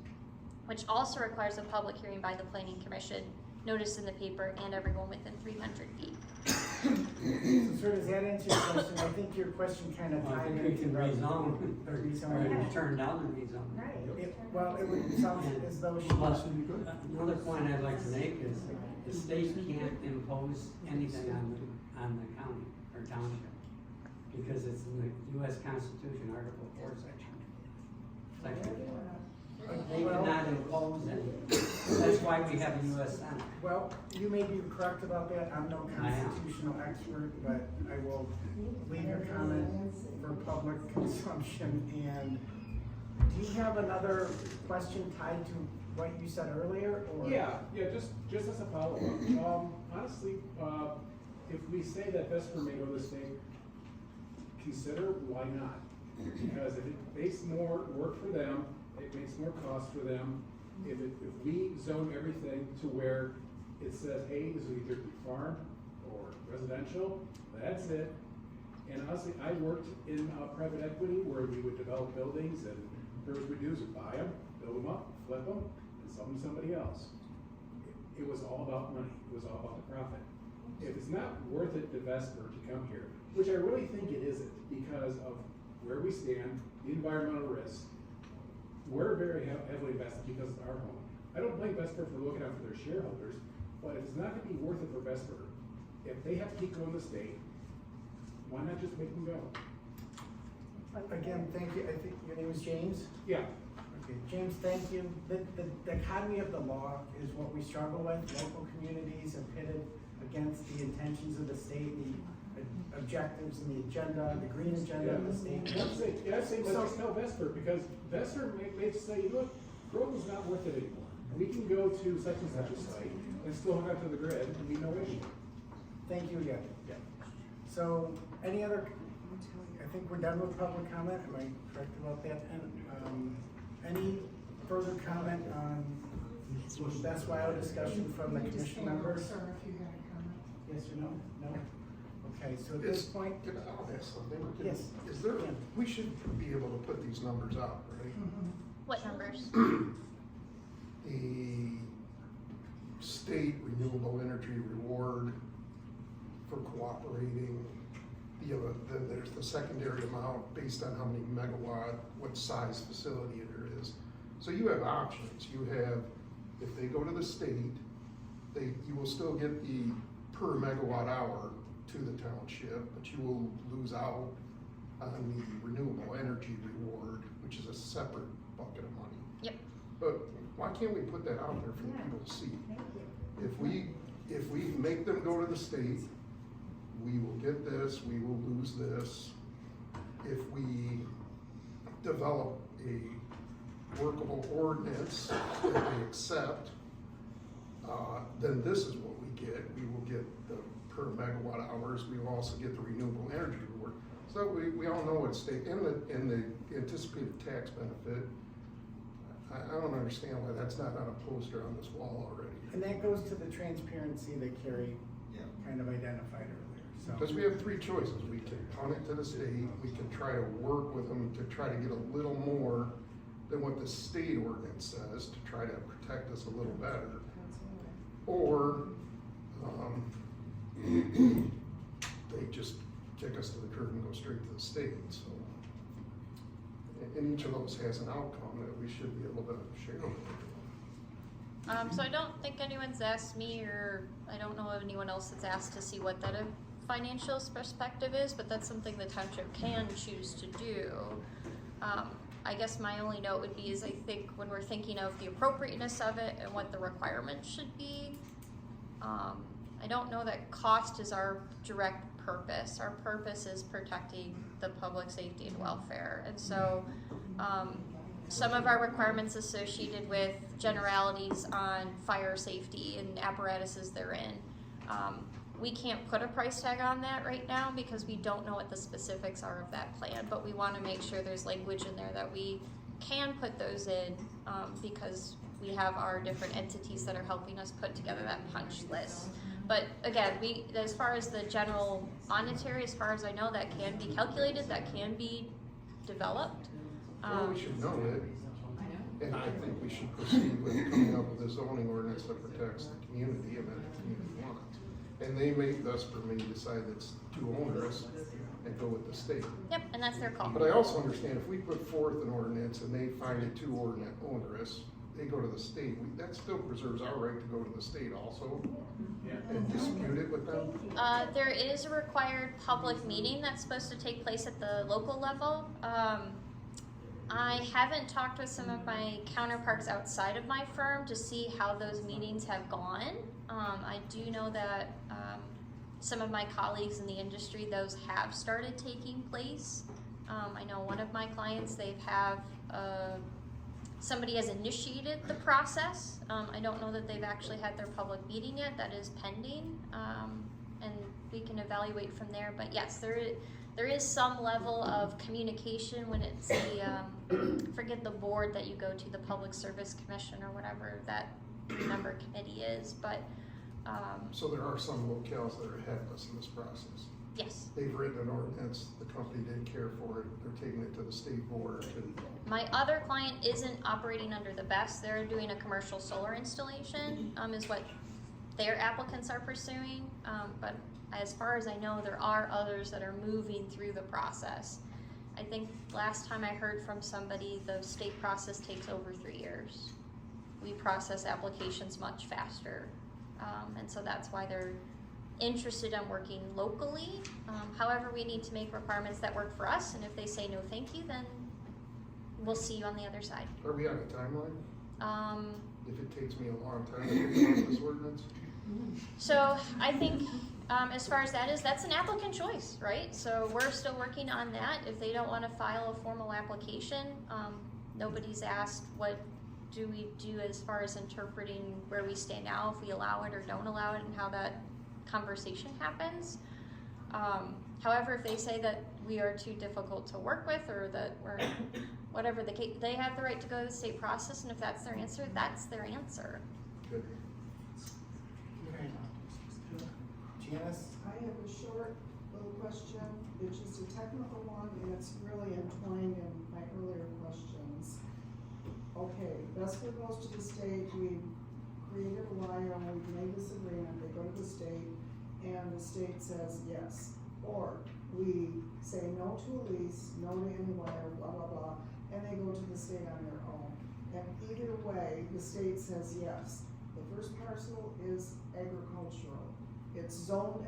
which also requires a public hearing by the planning commission, notice in the paper, and everyone within 300 feet. So sir, does that answer your question? I think your question kind of Well, I tied think we into can the rezone. the Or rezoning. turn down the rezone. Well, it would sound as though she. Plus, another point I'd like to make is the state can't impose anything on the county or township because it's in the U.S. Constitution, Article 4, Section 4. They cannot impose anything. That's why we have a U.S. Senate. Well, you may be correct about that. I'm no I am. constitutional expert, but I will leave your comment for public consumption. And do you have another question tied to what you said earlier, or? Yeah, just as a follow-up. Honestly, if we say that Vesper may go to the state, consider why not? Because if it makes more work for them, it makes more cost for them. If we zone everything to where it says, hey, this will either be farm or residential, that's it. And honestly, I worked in private equity where we would develop buildings, and first we'd do is buy them, build them up, flip them, and sell them to somebody else. It was all about money. It was all about the profit. If it's not worth it to Vesper to come here, which I really think it isn't because of where we stand, the environmental risks, we're very heavily invested because it's our home. I don't blame Vesper for looking out for their shareholders, but if it's not gonna be worth it for Vesper, if they have to keep going to the state, why not just make them go? Again, thank you. I think your name is James? Yeah. Okay, James, thank you. The dichotomy of the law is what we struggle with. Local communities are pitted against the intentions of the state, the objectives and the agenda, the green agenda of the state. Yeah, I say, let's just tell Vesper, because Vesper may say, look, Groveland's not worth it anymore. We can go to such and such a site and still hook up to the grid and be no issue. Thank you again. Yeah. So, any other, I think we're done with public comment. Am I correct about that? And, any further comment on Best WIO discussion from the commission members? Sir, if you had a comment. Yes or no? No? Okay, so at this point. I'll ask something. Yes. Is there, we should be able to put these numbers out, right? What numbers? The state renewable energy reward for cooperating. Then there's the secondary amount based on how many megawatt, what size facility there is. So you have options. You have, if they go to the state, you will still get the per megawatt hour to the township, but you will lose out on the renewable energy reward, which is a separate bucket of money. Yep. But why can't we put that out there for people to see? If we make them go to the state, we will get this, we will lose this. If we develop a workable ordinance that they accept, then this is what we get. We will get the per megawatt hours, we will also get the renewable energy reward. So we all know what state, and the anticipated tax benefit, I don't understand why that's not on a poster on this wall already. And that goes to the transparency that Carrie kind of identified earlier, so. Because we have three choices. We can punt it to the state, we can try to work with them to try to get a little more than what the state ordinance says to try to protect us a little better. Or, they just kick us to the curb and go straight to the state, so. And each of those has an outcome that we should be able to share with everyone. So I don't think anyone's asked me, or I don't know of anyone else that's asked to see what that financial perspective is, but that's something the township can choose to do. I guess my only note would be is I think when we're thinking of the appropriateness of it and what the requirements should be, I don't know that cost is our direct purpose. Our purpose is protecting the public safety and welfare. And so some of our requirements associated with generalities on fire safety and apparatuses therein, we can't put a price tag on that right now because we don't know what the specifics are of that plan, but we want to make sure there's language in there that we can put those in because we have our different entities that are helping us put together that punch list. But again, as far as the general monetary, as far as I know, that can be calculated, that can be developed. Well, we should know it, and I think we should proceed with coming up with a zoning ordinance that protects the community and that the community wants. And they may, thus for me, decide it's too onerous and go with the state. Yep, and that's their call. But I also understand if we put forth an ordinance and they find it too onerous, they go to the state, that still preserves our right to go to the state also and dispute it with them. There is a required public meeting that's supposed to take place at the local level. I haven't talked with some of my counterparts outside of my firm to see how those meetings have gone. I do know that some of my colleagues in the industry, those have started taking place. I know one of my clients, somebody has initiated the process. I don't know that they've actually had their public meeting yet. That is pending, and we can evaluate from there. But yes, there is some level of communication when it's the, forget the board that you go to, the Public Service Commission or whatever that member committee is, but. So there are some locales that are ahead of us in this process. Yes. They've written an ordinance, the company didn't care for it, they're taking it to the state board. My other client isn't operating under the BESS. They're doing a commercial solar installation, is what their applicants are pursuing. But as far as I know, there are others that are moving through the process. I think last time I heard from somebody, the state process takes over 3 years. We process applications much faster. And so that's why they're interested in working locally. However, we need to make requirements that work for us, and if they say no thank you, then we'll see you on the other side. Are we on a timeline? If it takes me a long time to figure out this ordinance? So I think as far as that is, that's an applicant choice, right? So we're still working on that. If they don't want to file a formal application, nobody's asked what do we do as far as interpreting where we stand now, if we allow it or don't allow it, and how that conversation happens. However, if they say that we are too difficult to work with, or that we're, whatever the case, they have the right to go to the state process, and if that's their answer, that's their answer. Good. Janice? I have a short little question, it's just a technical one, and it's really entwined in my earlier questions. Okay, Vesper goes to the state, we created a WIO, we made this agreement, they go to the state, and the state says yes. Or we say no to a lease, no to any WIO, blah, blah, blah, and they go to the state on their own. And either way, the state says yes. The first parcel is agricultural. It's zoned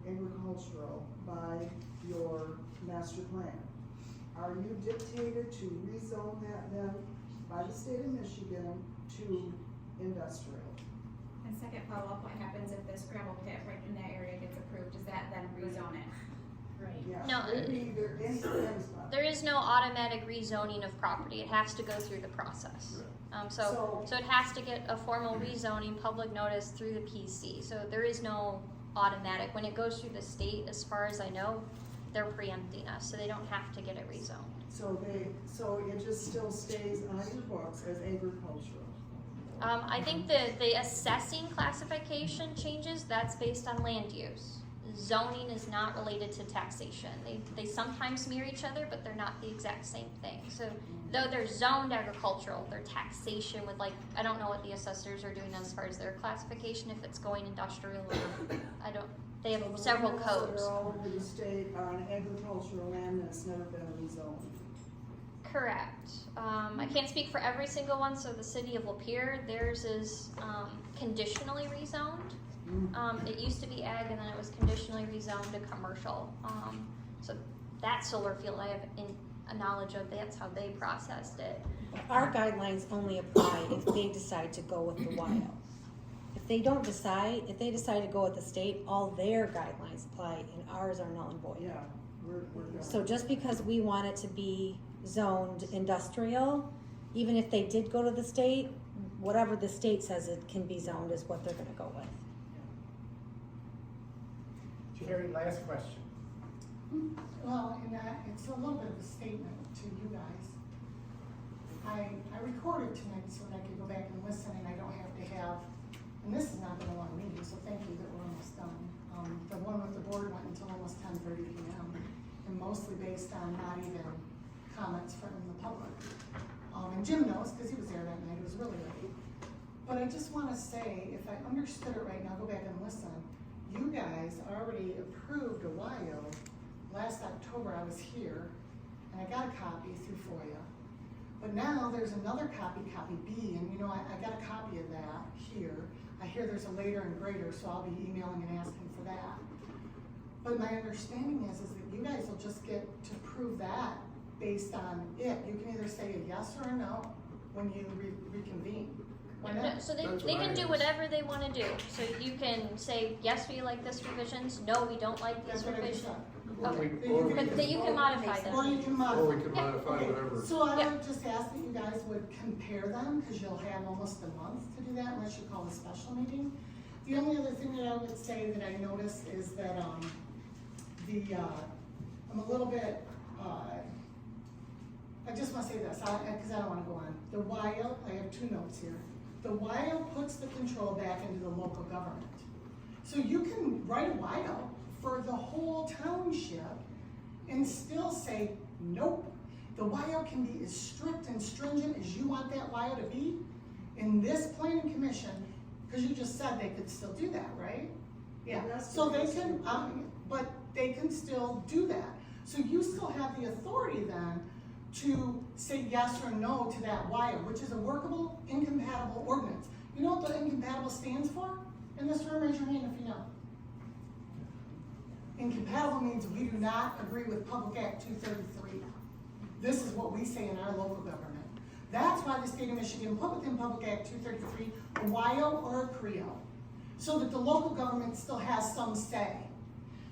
agricultural by your master plan. Are you dictated to rezone that then by the state of Michigan to industrial? And second follow-up, what happens if this gravel pit right in that area gets approved? Does that then rezone it? Right. Yeah. No, Any spot. there is no automatic rezoning of property. It has to go through the process. So it has to get a formal rezoning public notice through the PC. So there is no automatic. When it goes through the state, as far as I know, they're preempting us, so they don't have to get it rezoned. So it just still stays on your books as agricultural. I think the assessing classification changes, that's based on land use. Zoning is not related to taxation. They sometimes mirror each other, but they're not the exact same thing. So though they're zoned agricultural, their taxation would, like, I don't know what the assessors are doing as far as their classification, if it's going industrial or, they have several codes. They're all over the state on agricultural land that's never been rezoned. Correct. I can't speak for every single one, so the city of Lapeer, theirs is conditionally rezoned. It used to be ag and then it was conditionally rezoned to commercial. So that solar field I have a knowledge of, that's how they processed it. Our guidelines only apply if they decide to go with the YO. If they decide to go with the state, all their guidelines apply and ours are null and void. Yeah, we're done. So just because we want it to be zoned industrial, even if they did go to the state, whatever the state says it can be zoned is what they're gonna go with. Jerry, last question. Well, and it's a little bit of a statement to you guys. I recorded tonight so that I could go back and listen, and I don't have to have, and this has not been a long meeting, so thank you that we're almost done. The one with the board went until almost 10:30 p.m. and mostly based on not even comments from the public. And Jim knows, because he was there that night, it was really late. But I just want to say, if I understood it right now, go back and listen. You guys already approved a YO. Last October I was here, and I got a copy through FOIA. But now there's another copy B, and you know, I got a copy of that here. I hear there's a later and greater, so I'll be emailing and asking for that. But my understanding is that you guys will just get to prove that based on it. You can either say a yes or a no when you reconvene. Why not? No, so they can do whatever they want to do. So you can say, yes, we like this revisions, no, we don't like these revisions. Okay, but that you can modify them. Or you can modify. Or we can modify whatever. So I would just ask that you guys would compare them, because you'll have almost a month to do that unless you call a special meeting. The only other thing that I would say that I noticed is that, I'm a little bit, I just wanna say this, because I don't wanna go on. The YO, I have two notes here. The YO puts the control back into the local government. So you can write a YO for the whole township and still say, nope. The YO can be as strict and stringent as you want that YO to be. In this planning commission, because you just said they could still do that, right? Yeah, so they can, but they can still do that. So you still have the authority then to say yes or no to that YO, which is a workable, incompatible ordinance. You know what the incompatible stands for? In this room, raise your hand if you know. Incompatible means we do not agree with Public Act 233. This is what we say in our local government. That's why the state of Michigan put within Public Act 233 a YO or a CREO, so that the local government still has some say.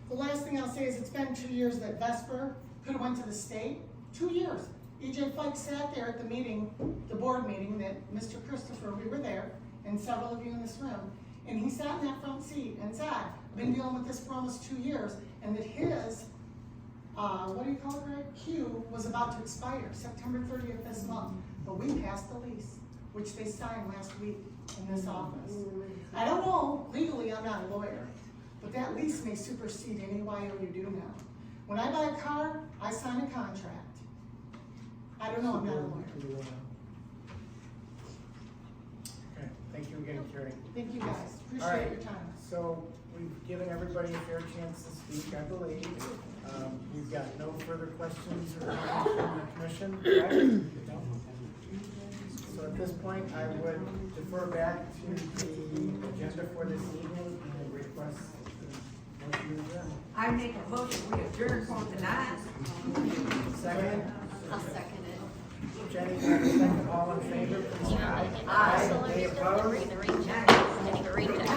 The last thing I'll say is it's been 2 years that Vesper could have went to the state. 2 years. E.J. Fike sat there at the meeting, the board meeting that Mr. Christopher, we were there, and several of you in this room, and he sat in that front seat and said, I've been dealing with this for almost 2 years, and that his, what do you call it, Greg? Q was about to expire September 30th this month, but we passed the lease, which they signed last week in this office. I don't know, legally I'm not a lawyer, but that lease may supersede any YO you do now. When I buy a car, I sign a contract. I don't know, I'm not a lawyer. Okay, thank you again, Carrie. Thank you guys, All right, appreciate your time. So we've given everybody a fair chance to speak, I believe. We've got no further questions or comments from the commission, correct? No? So at this point, I would defer back to the agenda for this evening and request the motion to adjourn. I make a motion, we adjourn for tonight. Second? I'll second it. Jenny, second, all in favor, please say aye. Aye. Any opposed? The rain check. Getting a rain check.